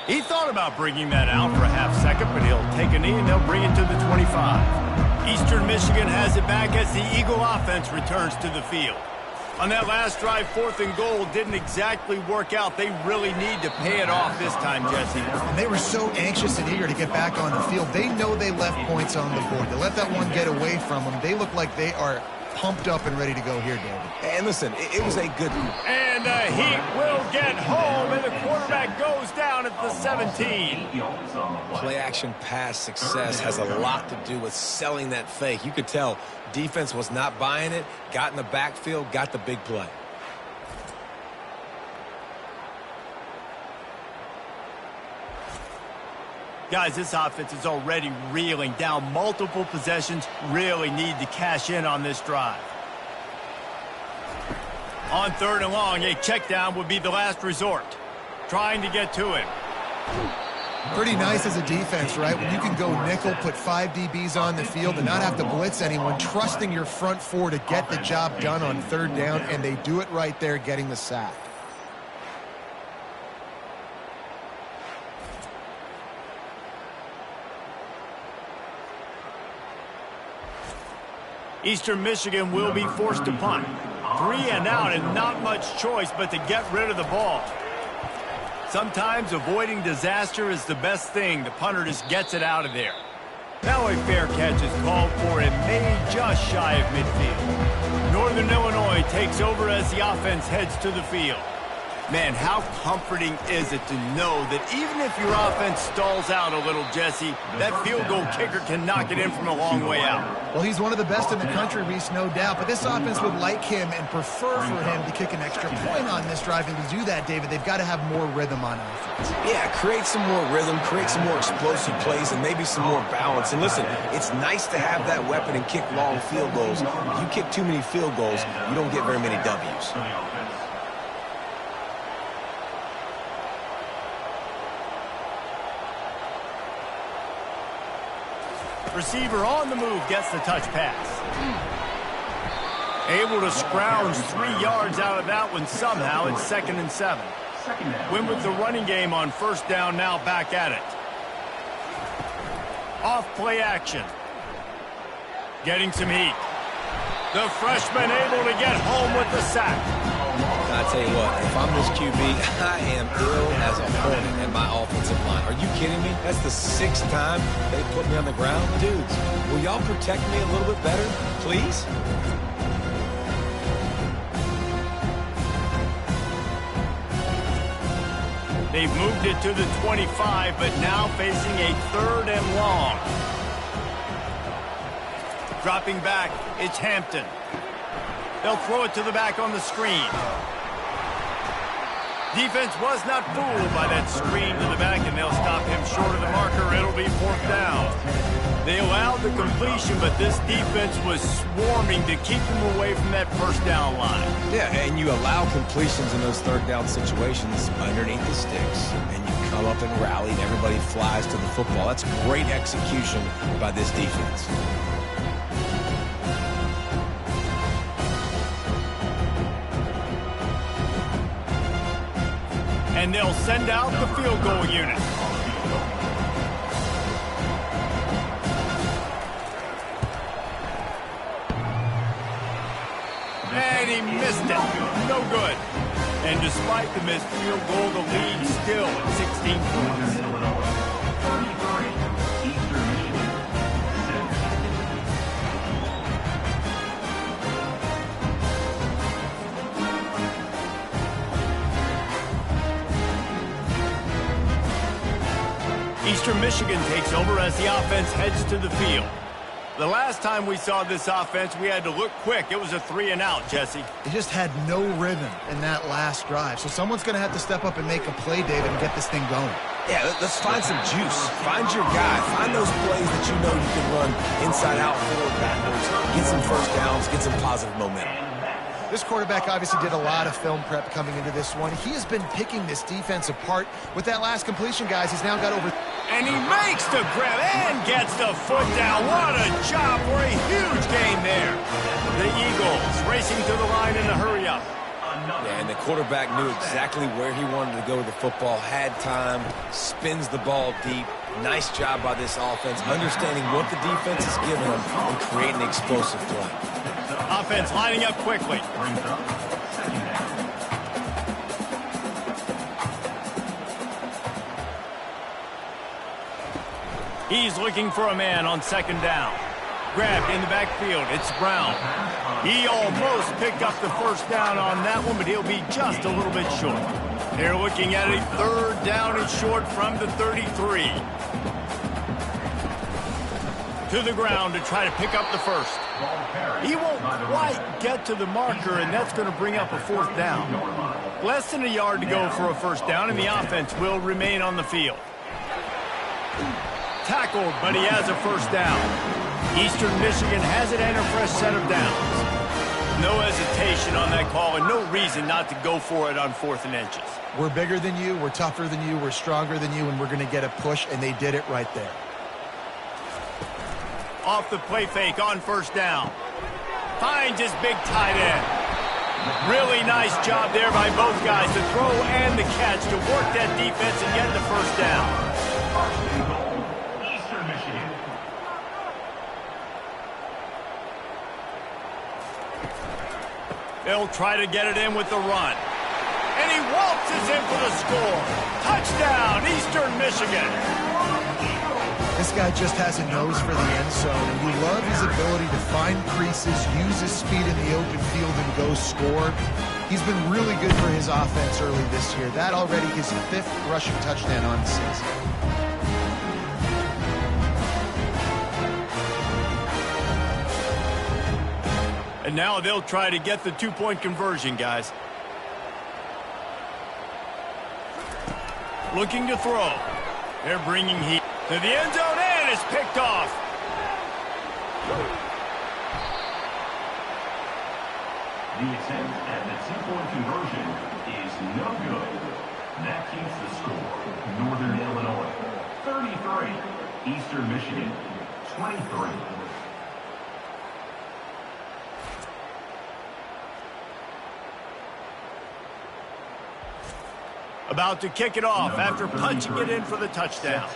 He thought about bringing that out for a half second, but he'll take a knee and they'll bring it to the 25. Eastern Michigan has it back as the Eagle offense returns to the field. On that last drive, 4th and goal didn't exactly work out. They really need to pay it off this time, Jesse. And they were so anxious and eager to get back on the field. They know they left points on the board. They let that one get away from them. They look like they are pumped up and ready to go here, David. And listen, it was a good... And the Heat will get home, and the quarterback goes down at the 17. Play-action pass success has a lot to do with selling that fake. You could tell defense was not buying it, got in the backfield, got the big play. Guys, this offense is already reeling down multiple possessions. Really need to cash in on this drive. On 3rd and long, a check down would be the last resort. Trying to get to him. Pretty nice as a defense, right? When you can go nickel, put 5 DBs on the field and not have to blitz anyone, trusting your front 4 to get the job done on 3rd down, and they do it right there, getting the sack. Eastern Michigan will be forced to punt. 3 and out and not much choice but to get rid of the ball. Sometimes avoiding disaster is the best thing. The punter just gets it out of there. Now a fair catch is called for and made just shy of midfield. Northern Illinois takes over as the offense heads to the field. Man, how comforting is it to know that even if your offense stalls out a little, Jesse, that field goal kicker can knock it in from a long way out. Well, he's one of the best in the country, Reese, no doubt. But this offense would like him and prefer for him to kick an extra point on this drive. And to do that, David, they've got to have more rhythm on offense. Yeah, create some more rhythm, create some more explosive plays, and maybe some more balance. And listen, it's nice to have that weapon and kick long field goals. If you kick too many field goals, you don't get very many W's. Receiver on the move gets the touch pass. Able to scrounge 3 yards out of that one somehow. It's 2nd and 7. Win with the running game on first down, now back at it. Off play action. Getting some heat. The freshman able to get home with the sack. I tell you what, if I'm this QB, I am ill as a hornet in my offensive line. Are you kidding me? That's the 6th time they put me on the ground. Dudes, will y'all protect me a little bit better, please? They've moved it to the 25, but now facing a 3rd and long. Dropping back, it's Hampton. They'll throw it to the back on the screen. Defense was not fooled by that screen to the back, and they'll stop him short of the marker. It'll be 4th down. They allowed the completion, but this defense was swarming to keep them away from that first down line. Yeah, and you allow completions in those 3rd down situations underneath the sticks, and you come up and rally, and everybody flies to the football. That's great execution by this defense. And they'll send out the field goal unit. And he missed it. No good. And despite the missed field goal, the lead still at 16 points. Eastern Michigan takes over as the offense heads to the field. The last time we saw this offense, we had to look quick. It was a 3-and-out, Jesse. They just had no rhythm in that last drive. So someone's going to have to step up and make a play, David, and get this thing going. Yeah, let's find some juice. Find your guy. Find those plays that you know you can run inside out, forward, backwards. Get some first downs. Get some positive momentum. This quarterback obviously did a lot of film prep coming into this one. He has been picking this defense apart. With that last completion, guys, he's now got over... And he makes the grab and gets the foot down. What a job for a huge gain there. The Eagles racing to the line in the hurry-up. Yeah, and the quarterback knew exactly where he wanted to go with the football, had time, spins the ball deep. Nice job by this offense, understanding what the defense is giving them and creating an explosive play. Offense lining up quickly. He's looking for a man on 2nd down. Grabbed in the backfield. It's Brown. He almost picked up the first down on that one, but he'll be just a little bit short. They're looking at a 3rd down and short from the 33. To the ground to try to pick up the first. He won't quite get to the marker, and that's going to bring up a 4th down. Less than a yard to go for a first down, and the offense will remain on the field. Tackled, but he has a first down. Eastern Michigan has it and a fresh set of downs. No hesitation on that call, and no reason not to go for it on 4th and inches. We're bigger than you, we're tougher than you, we're stronger than you, and we're going to get a push, and they did it right there. Off the play fake on first down. Finds his big tight end. Really nice job there by both guys, the throw and the catch, to work that defense and get the first down. Eastern Michigan. They'll try to get it in with the run. And he waltzes in for the score. Touchdown, Eastern Michigan. This guy just has a nose for the end zone, and we love his ability to find creases, use his speed in the open field, and go score. He's been really good for his offense early this year. That already his 5th rushing touchdown on the season. And now they'll try to get the 2-point conversion, guys. Looking to throw. They're bringing heat to the end zone, and it's picked off. The attempt at the 2-point conversion is no good. That keeps the score. Northern Illinois, 33. Eastern Michigan, 23. About to kick it off after punching it in for the touchdown.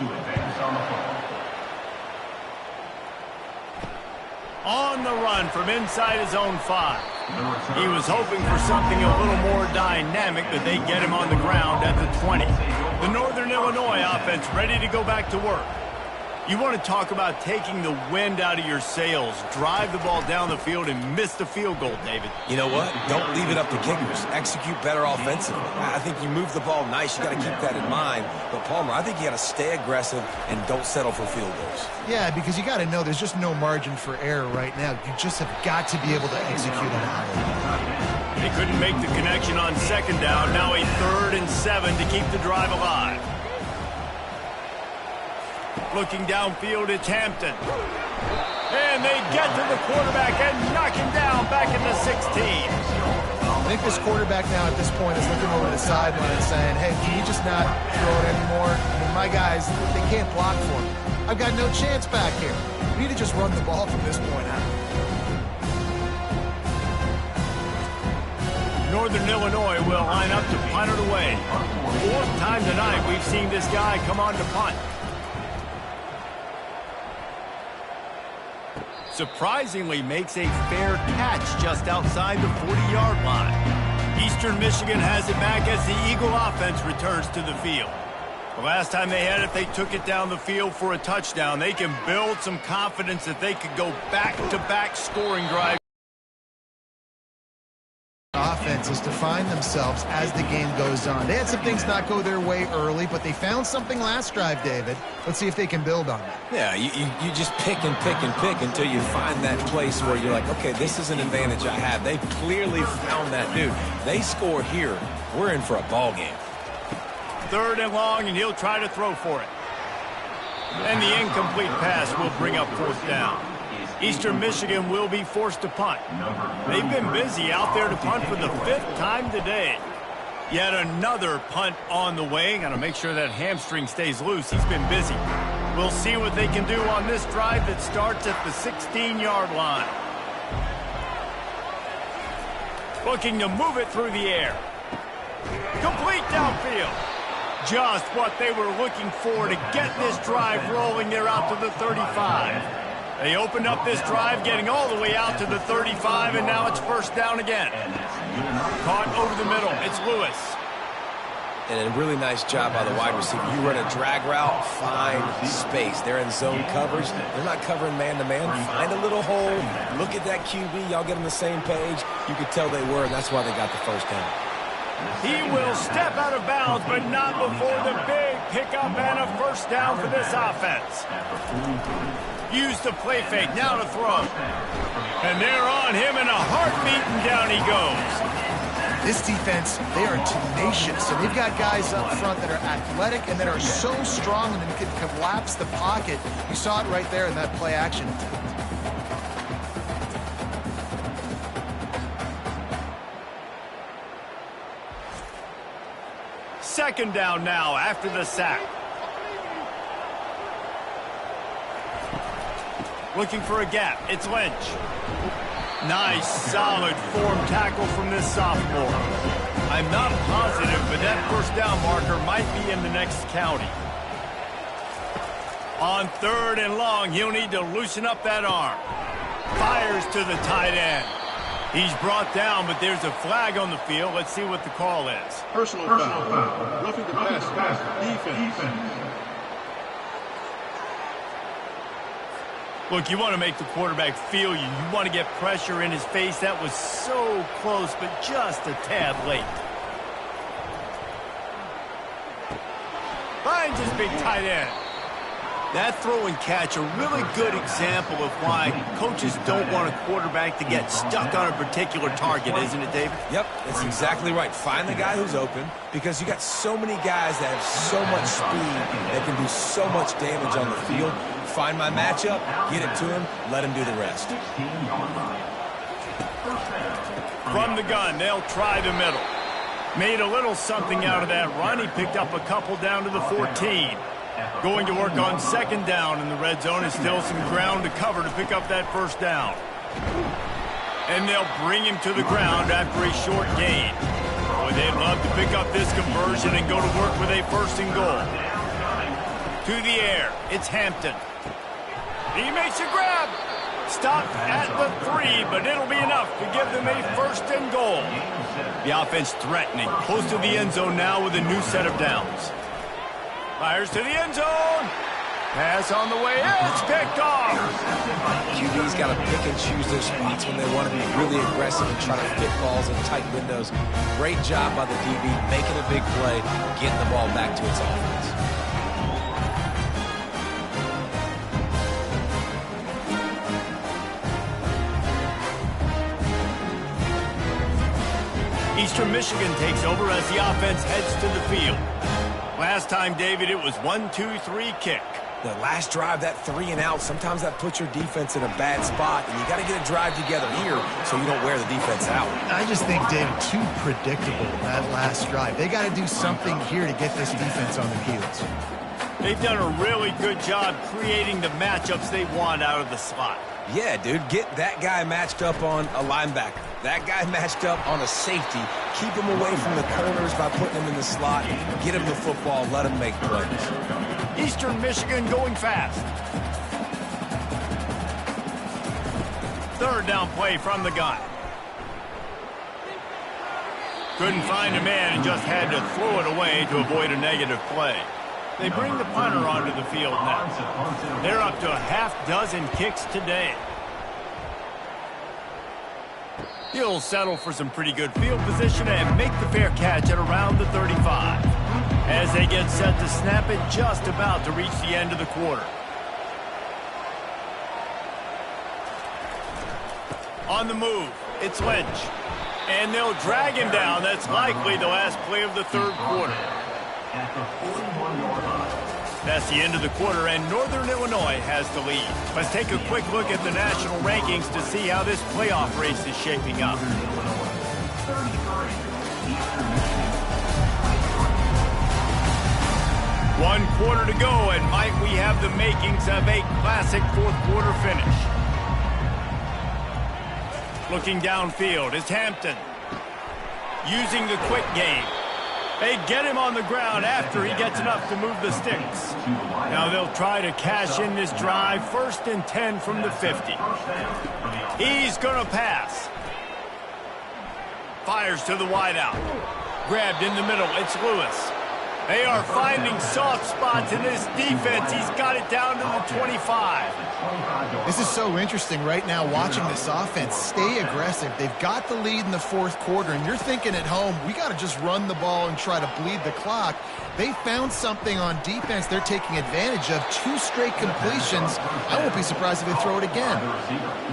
On the run from inside his own 5. He was hoping for something a little more dynamic, but they get him on the ground at the 20. The Northern Illinois offense ready to go back to work. You want to talk about taking the wind out of your sails. Drive the ball down the field and miss the field goal, David. You know what? Don't leave it up to kickers. Execute better offensively. I think you move the ball nice. You got to keep that in mind. But, Palmer, I think you got to stay aggressive and don't settle for field goals. Yeah, because you got to know there's just no margin for error right now. You just have got to be able to execute on it. They couldn't make the connection on second down. Now a 3rd and 7 to keep the drive alive. Looking downfield, it's Hampton. And they get to the quarterback and knock him down back in the 16. I think this quarterback now at this point is looking over the sideline and saying, hey, can you just not throw it anymore? I mean, my guys, they can't block for me. I've got no chance back here. We need to just run the ball from this point out. Northern Illinois will line up to punt it away. 4th time tonight we've seen this guy come on to punt. Surprisingly makes a fair catch just outside the 40-yard line. Eastern Michigan has it back as the Eagle offense returns to the field. The last time they had it, they took it down the field for a touchdown. They can build some confidence that they could go back-to-back scoring drives. Offenses to find themselves as the game goes on. They had some things not go their way early, but they found something last drive, David. Let's see if they can build on that. Yeah, you just pick and pick and pick until you find that place where you're like, okay, this is an advantage I have. They clearly found that dude. They score here. We're in for a ball game. 3rd and long, and he'll try to throw for it. And the incomplete pass will bring up 4th down. Eastern Michigan will be forced to punt. They've been busy out there to punt for the 5th time today. Yet another punt on the way. Got to make sure that hamstring stays loose. He's been busy. We'll see what they can do on this drive that starts at the 16-yard line. Looking to move it through the air. Complete downfield. Just what they were looking for to get this drive rolling. They're out to the 35. They opened up this drive, getting all the way out to the 35, and now it's 1st down again. Caught over the middle. It's Lewis. And a really nice job by the wide receiver. You run a drag route, find space. They're in zone coverage. They're not covering man-to-man. Find a little hole. Look at that QB. Y'all get on the same page. You could tell they were, and that's why they got the 1st down. He will step out of bounds, but not before the big pickup and a 1st down for this offense. Use the play fake, now to throw. And they're on him in a heartbeat, and down he goes. This defense, they are tenacious, and they've got guys up front that are athletic and that are so strong and can collapse the pocket. You saw it right there in that play action. Second down now after the sack. Looking for a gap. It's Lynch. Nice, solid form tackle from this sophomore. I'm not positive, but that 1st down marker might be in the next county. On 3rd and long, he'll need to loosen up that arm. Fires to the tight end. He's brought down, but there's a flag on the field. Let's see what the call is. Personal foul. Roughing the passer. Defense. Look, you want to make the quarterback feel you. You want to get pressure in his face. That was so close, but just a tad late. Finds his big tight end. That throw and catch, a really good example of why coaches don't want a quarterback to get stuck on a particular target, isn't it, David? Yep, that's exactly right. Find the guy who's open, because you got so many guys that have so much speed that can do so much damage on the field. Find my matchup, get it to him, let him do the rest. From the gun, they'll try the middle. Made a little something out of that run. He picked up a couple down to the 14. Going to work on second down in the red zone and still some ground to cover to pick up that first down. And they'll bring him to the ground after a short gain. Boy, they'd love to pick up this conversion and go to work with a first and goal. To the air, it's Hampton. He makes a grab. Stopped at the 3, but it'll be enough to give them a first and goal. The offense threatening, close to the end zone now with a new set of downs. Fires to the end zone. Pass on the way. It's picked off. QB's got to pick and choose their spots when they want to be really aggressive and try to fit balls in tight windows. Great job by the DB making a big play, getting the ball back to its offense. Eastern Michigan takes over as the offense heads to the field. Last time, David, it was 1-2-3 kick. The last drive, that 3 and out, sometimes that puts your defense in a bad spot, and you got to get a drive together here so you don't wear the defense out. I just think, David, too predictable, that last drive. They got to do something here to get this defense on their heels. They've done a really good job creating the matchups they want out of the slot. Yeah, dude, get that guy matched up on a linebacker. That guy matched up on a safety. Keep him away from the corners by putting him in the slot. Get him the football. Let him make plays. Eastern Michigan going fast. Third down play from the gun. Couldn't find a man and just had to throw it away to avoid a negative play. They bring the punter onto the field now. They're up to a half-dozen kicks today. He'll settle for some pretty good field position and make the fair catch at around the 35. As they get set to snap it, just about to reach the end of the quarter. On the move, it's Lynch. And they'll drag him down. That's likely the last play of the third quarter. That's the end of the quarter, and Northern Illinois has the lead. Let's take a quick look at the national rankings to see how this playoff race is shaping up. One quarter to go, and might we have the makings of a classic fourth quarter finish. Looking downfield is Hampton. Using the quick game. They get him on the ground after he gets enough to move the sticks. Now they'll try to cash in this drive. 1st and 10 from the 50. He's going to pass. Fires to the wideout. Grabbed in the middle. It's Lewis. They are finding soft spots in this defense. He's got it down to the 25. This is so interesting right now watching this offense stay aggressive. They've got the lead in the fourth quarter, and you're thinking at home, we got to just run the ball and try to bleed the clock. They found something on defense they're taking advantage of. 2 straight completions. I won't be surprised if they throw it again.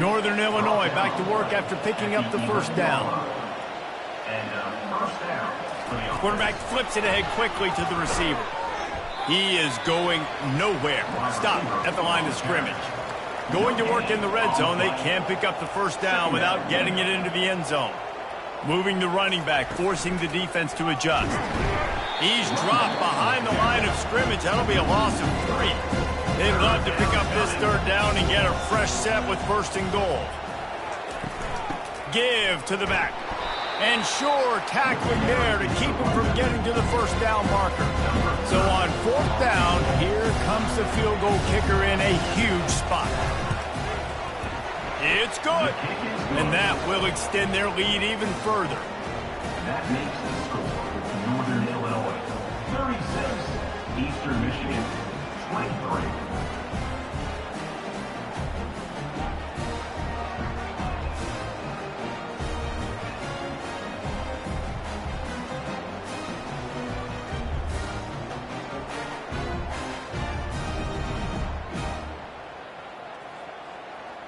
Northern Illinois back to work after picking up the first down. Quarterback flips it ahead quickly to the receiver. He is going nowhere. Stop at the line of scrimmage. Going to work in the red zone. They can't pick up the first down without getting it into the end zone. Moving the running back, forcing the defense to adjust. He's dropped behind the line of scrimmage. That'll be a loss of 3. They'd love to pick up this third down and get a fresh set with 1st and goal. Give to the back. And sure, tackling there to keep him from getting to the first down marker. So on 4th down, here comes the field goal kicker in a huge spot. It's good. And that will extend their lead even further. That makes the score Northern Illinois 36, Eastern Michigan 23.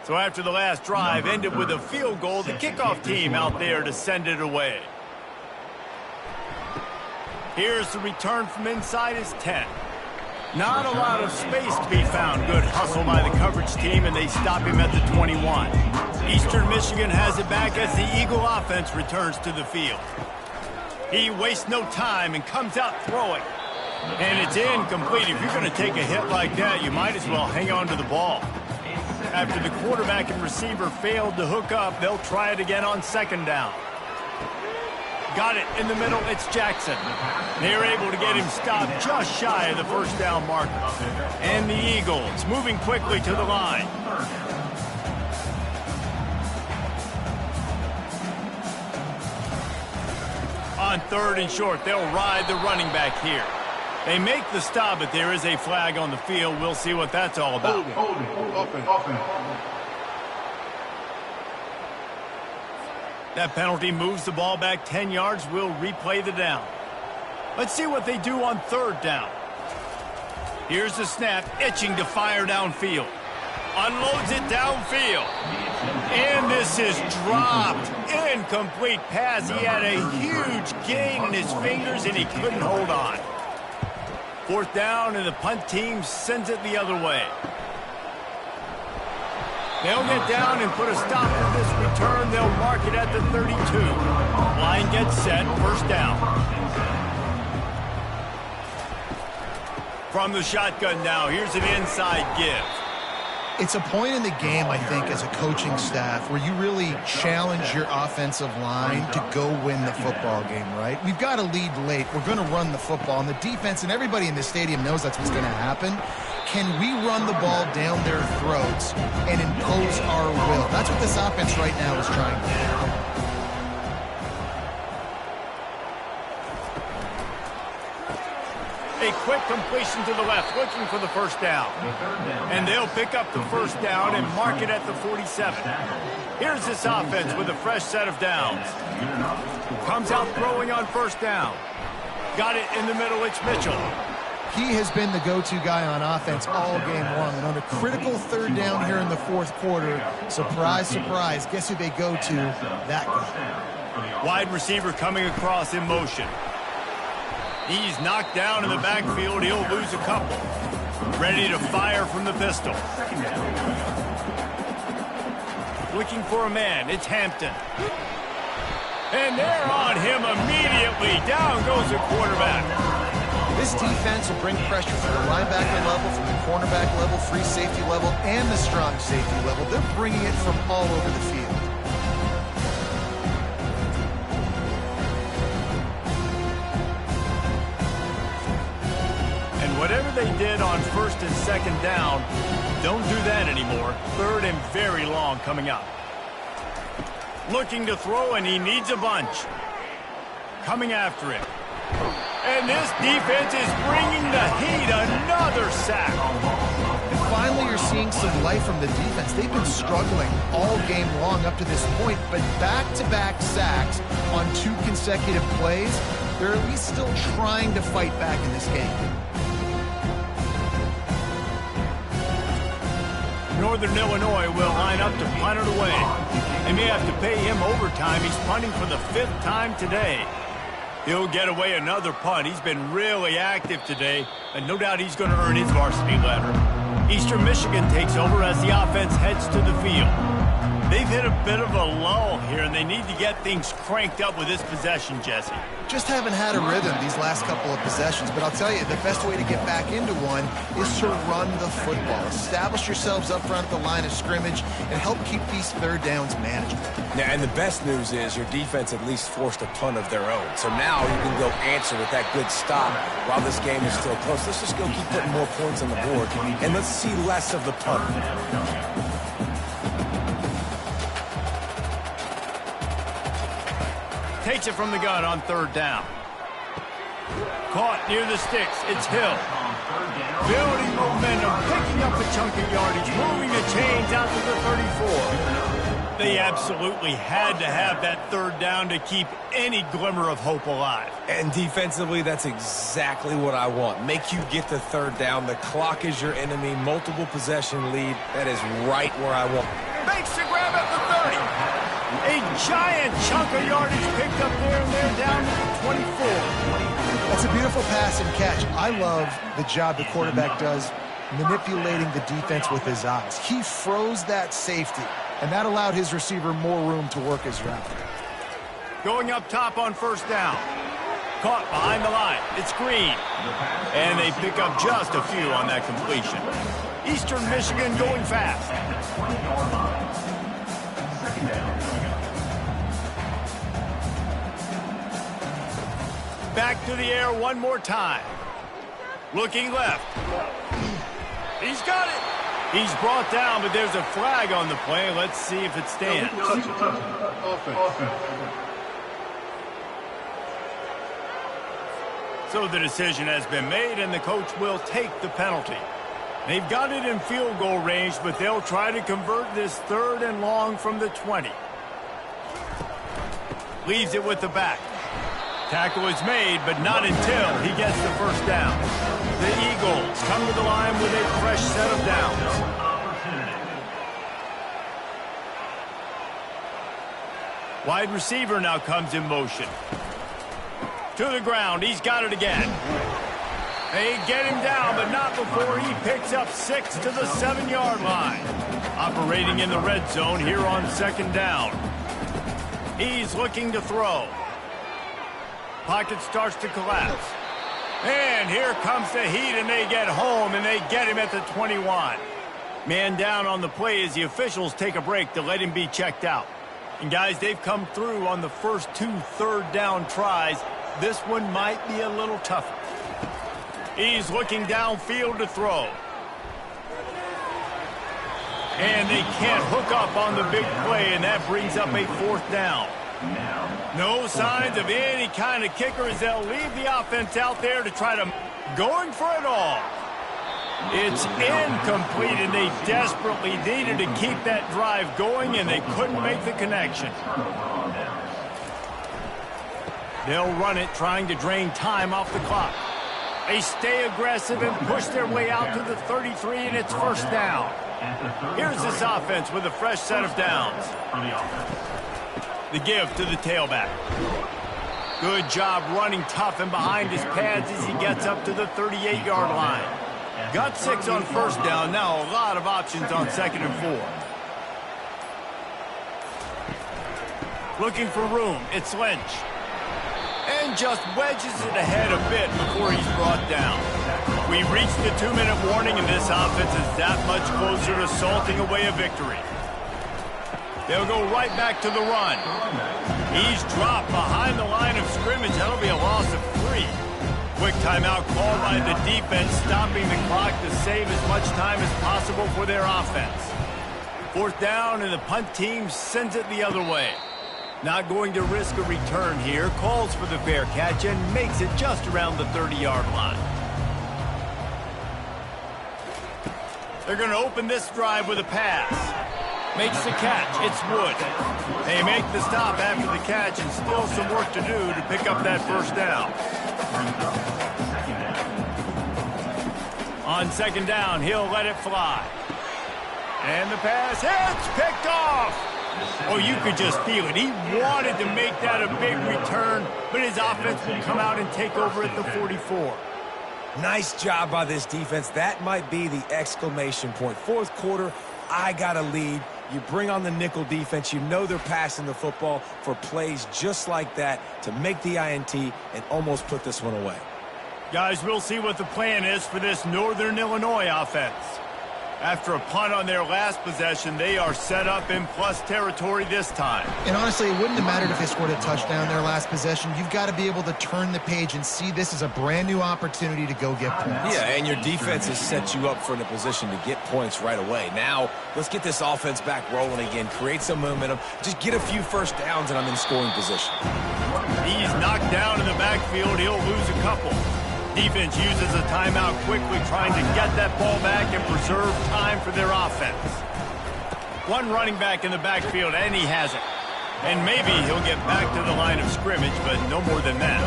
So after the last drive ended with a field goal, the kickoff team out there to send it away. Here's the return from inside his 10. Not a lot of space to be found. Good hustle by the coverage team, and they stop him at the 21. Eastern Michigan has it back as the Eagle offense returns to the field. He wastes no time and comes out throwing. And it's incomplete. If you're going to take a hit like that, you might as well hang on to the ball. After the quarterback and receiver failed to hook up, they'll try it again on second down. Got it in the middle. It's Jackson. They're able to get him stopped just shy of the first down marker. And the Eagles moving quickly to the line. On third and short, they'll ride the running back here. They make the stop, but there is a flag on the field. We'll see what that's all about. That penalty moves the ball back 10 yards. We'll replay the down. Let's see what they do on third down. Here's the snap, itching to fire downfield. Unloads it downfield. And this is dropped. Incomplete pass. He had a huge gain in his fingers, and he couldn't hold on. Fourth down, and the punt team sends it the other way. They'll get down and put a stop to this return. They'll mark it at the 32. Line gets set, first down. From the shotgun now, here's an inside give. It's a point in the game, I think, as a coaching staff where you really challenge your offensive line to go win the football game, right? We've got to lead late. We're going to run the football. And the defense and everybody in the stadium knows that's what's going to happen. Can we run the ball down their throats and impose our will? That's what this offense right now is trying to do. A quick completion to the left, looking for the first down. And they'll pick up the first down and mark it at the 47. Here's this offense with a fresh set of downs. Comes out throwing on first down. Got it in the middle, it's Mitchell. He has been the go-to guy on offense all game long. And on a critical third down here in the fourth quarter, surprise, surprise, guess who they go to? That guy. Wide receiver coming across in motion. He's knocked down in the backfield. He'll lose a couple. Ready to fire from the pistol. Looking for a man. It's Hampton. And they're on him immediately. Down goes the quarterback. This defense will bring pressure from the linebacker level, from the cornerback level, free safety level, and the strong safety level. They're bringing it from all over the field. Whatever they did on first and second down, don't do that anymore. Third and very long coming up. Looking to throw, and he needs a bunch. Coming after him. And this defense is bringing the heat. Another sack. And finally, you're seeing some life from the defense. They've been struggling all game long up to this point, but back-to-back sacks on 2 consecutive plays, they're at least still trying to fight back in this game. Northern Illinois will line up to punt it away. They may have to pay him overtime. He's punting for the 5th time today. He'll get away another punt. He's been really active today, and no doubt he's going to earn his varsity letter. Eastern Michigan takes over as the offense heads to the field. They've hit a bit of a lull here, and they need to get things cranked up with this possession, Jesse. Just haven't had a rhythm these last couple of possessions, but I'll tell you, the best way to get back into one is to run the football. Establish yourselves up front at the line of scrimmage and help keep these third downs manageable. Yeah, and the best news is your defense at least forced a punt of their own. So now you can go answer with that good stop while this game is still close. Let's just go keep putting more points on the board, and let's see less of the punt. Takes it from the gun on third down. Caught near the sticks. It's Hill. Building momentum, picking up a chunk of yardage, moving the chains out to the 34. They absolutely had to have that third down to keep any glimmer of hope alive. And defensively, that's exactly what I want. Make you get the third down. The clock is your enemy. Multiple possession lead. That is right where I want. Makes the grab at the 30. A giant chunk of yardage picked up there, and they're down to the 24. That's a beautiful pass and catch. I love the job the quarterback does manipulating the defense with his eyes. He froze that safety, and that allowed his receiver more room to work his route. Going up top on first down. Caught behind the line. It's Green. And they pick up just a few on that completion. Eastern Michigan going fast. Back to the air one more time. Looking left. He's got it. He's brought down, but there's a flag on the play. Let's see if it stands. So the decision has been made, and the coach will take the penalty. They've got it in field goal range, but they'll try to convert this 3rd and long from the 20. Leaves it with the back. Tackle is made, but not until he gets the first down. The Eagles come to the line with a fresh set of downs. Wide receiver now comes in motion. To the ground. He's got it again. They get him down, but not before he picks up 6 to the 7-yard line. Operating in the red zone here on 2nd down. He's looking to throw. Pocket starts to collapse. And here comes the heat, and they get home, and they get him at the 21. Man down on the play as the officials take a break to let him be checked out. And guys, they've come through on the first 2 3rd down tries. This one might be a little tougher. He's looking downfield to throw. And they can't hook up on the big play, and that brings up a 4th down. No signs of any kind of kicker as they'll leave the offense out there to try to going for it all. It's incomplete, and they desperately needed to keep that drive going, and they couldn't make the connection. They'll run it, trying to drain time off the clock. They stay aggressive and push their way out to the 33, and it's 1st down. Here's this offense with a fresh set of downs. The give to the tailback. Good job running tough and behind his pads as he gets up to the 38-yard line. Got 6 on 1st down. Now a lot of options on 2nd and 4. Looking for room. It's Lynch. And just wedges it ahead a bit before he's brought down. We've reached the 2-minute warning, and this offense is that much closer to salting away a victory. They'll go right back to the run. He's dropped behind the line of scrimmage. That'll be a loss of 3. Quick timeout called by the defense, stopping the clock to save as much time as possible for their offense. 4th down, and the punt team sends it the other way. Not going to risk a return here. Calls for the fair catch and makes it just around the 30-yard line. They're going to open this drive with a pass. Makes the catch. It's Wood. They make the stop after the catch, and still some work to do to pick up that 1st down. On 2nd down, he'll let it fly. And the pass hits, picked off. Oh, you could just feel it. He wanted to make that a big return, but his offense will come out and take over at the 44. Nice job by this defense. That might be the exclamation point. 4th quarter, I got a lead. You bring on the nickel defense. You know they're passing the football for plays just like that to make the INT and almost put this one away. Guys, we'll see what the plan is for this Northern Illinois offense. After a punt on their last possession, they are set up in plus territory this time. And honestly, it wouldn't have mattered if they scored a touchdown their last possession. You've got to be able to turn the page and see this as a brand new opportunity to go get points. Yeah, and your defense has set you up for a position to get points right away. Now, let's get this offense back rolling again, create some momentum, just get a few 1st downs, and I'm in scoring position. He's knocked down in the backfield. He'll lose a couple. Defense uses a timeout quickly, trying to get that ball back and preserve time for their offense. One running back in the backfield, and he has it. And maybe he'll get back to the line of scrimmage, but no more than that.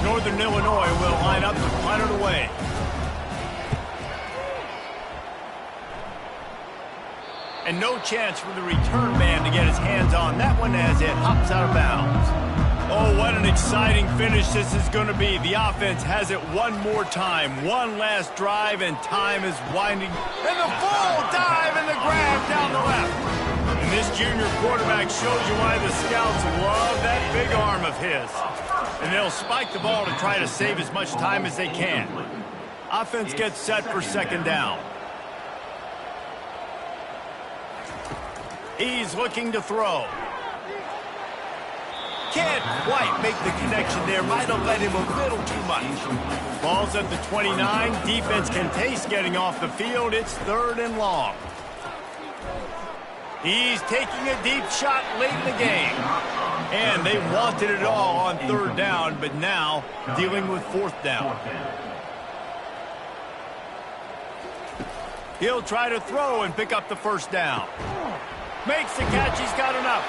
Northern Illinois will line up to punt it away. And no chance for the return man to get his hands on that one as it hops out of bounds. Oh, what an exciting finish this is going to be. The offense has it one more time. One last drive, and time is winding. And the full dive and the grab down the left. And this junior quarterback shows you why the scouts love that big arm of his. And they'll spike the ball to try to save as much time as they can. Offense gets set for second down. He's looking to throw. Can't quite make the connection there. Might have let him a little too much. Ball's at the 29. Defense can taste getting off the field. It's 3rd and long. He's taking a deep shot late in the game. And they wanted it all on 3rd down, but now dealing with 4th down. He'll try to throw and pick up the 1st down. Makes the catch. He's got enough.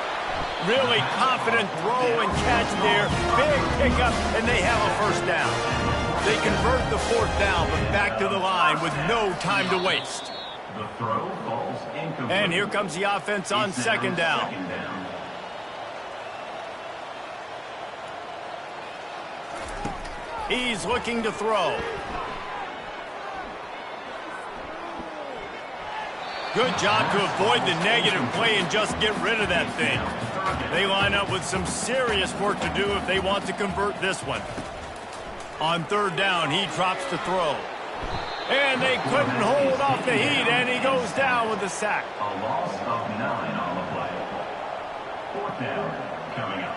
Really confident throw and catch there. Big pickup, and they have a 1st down. They convert the 4th down, but back to the line with no time to waste. The throw falls incomplete. And here comes the offense on 2nd down. He's looking to throw. Good job to avoid the negative play and just get rid of that thing. They line up with some serious work to do if they want to convert this one. On 3rd down, he drops to throw. And they couldn't hold off the heat, and he goes down with a sack. A loss of 9 on the play. 4th down coming up.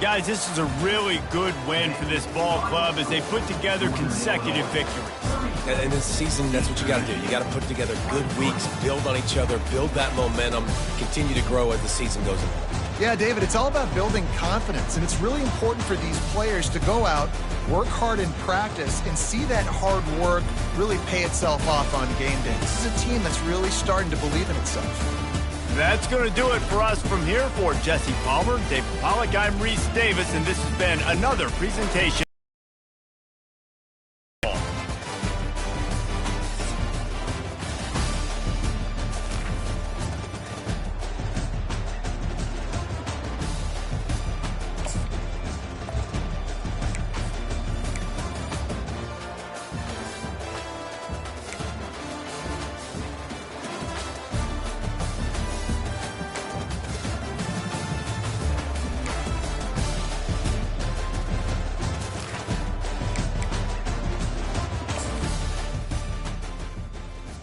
Guys, this is a really good win for this ball club as they put together consecutive victories. And this season, that's what you got to do. You got to put together good weeks, build on each other, build that momentum, continue to grow as the season goes on. Yeah, David, it's all about building confidence, and it's really important for these players to go out, work hard in practice, and see that hard work really pay itself off on game day. This is a team that's really starting to believe in itself. That's going to do it for us from here. For Jesse Palmer, David Pollack, I'm Reese Davis, and this has been another presentation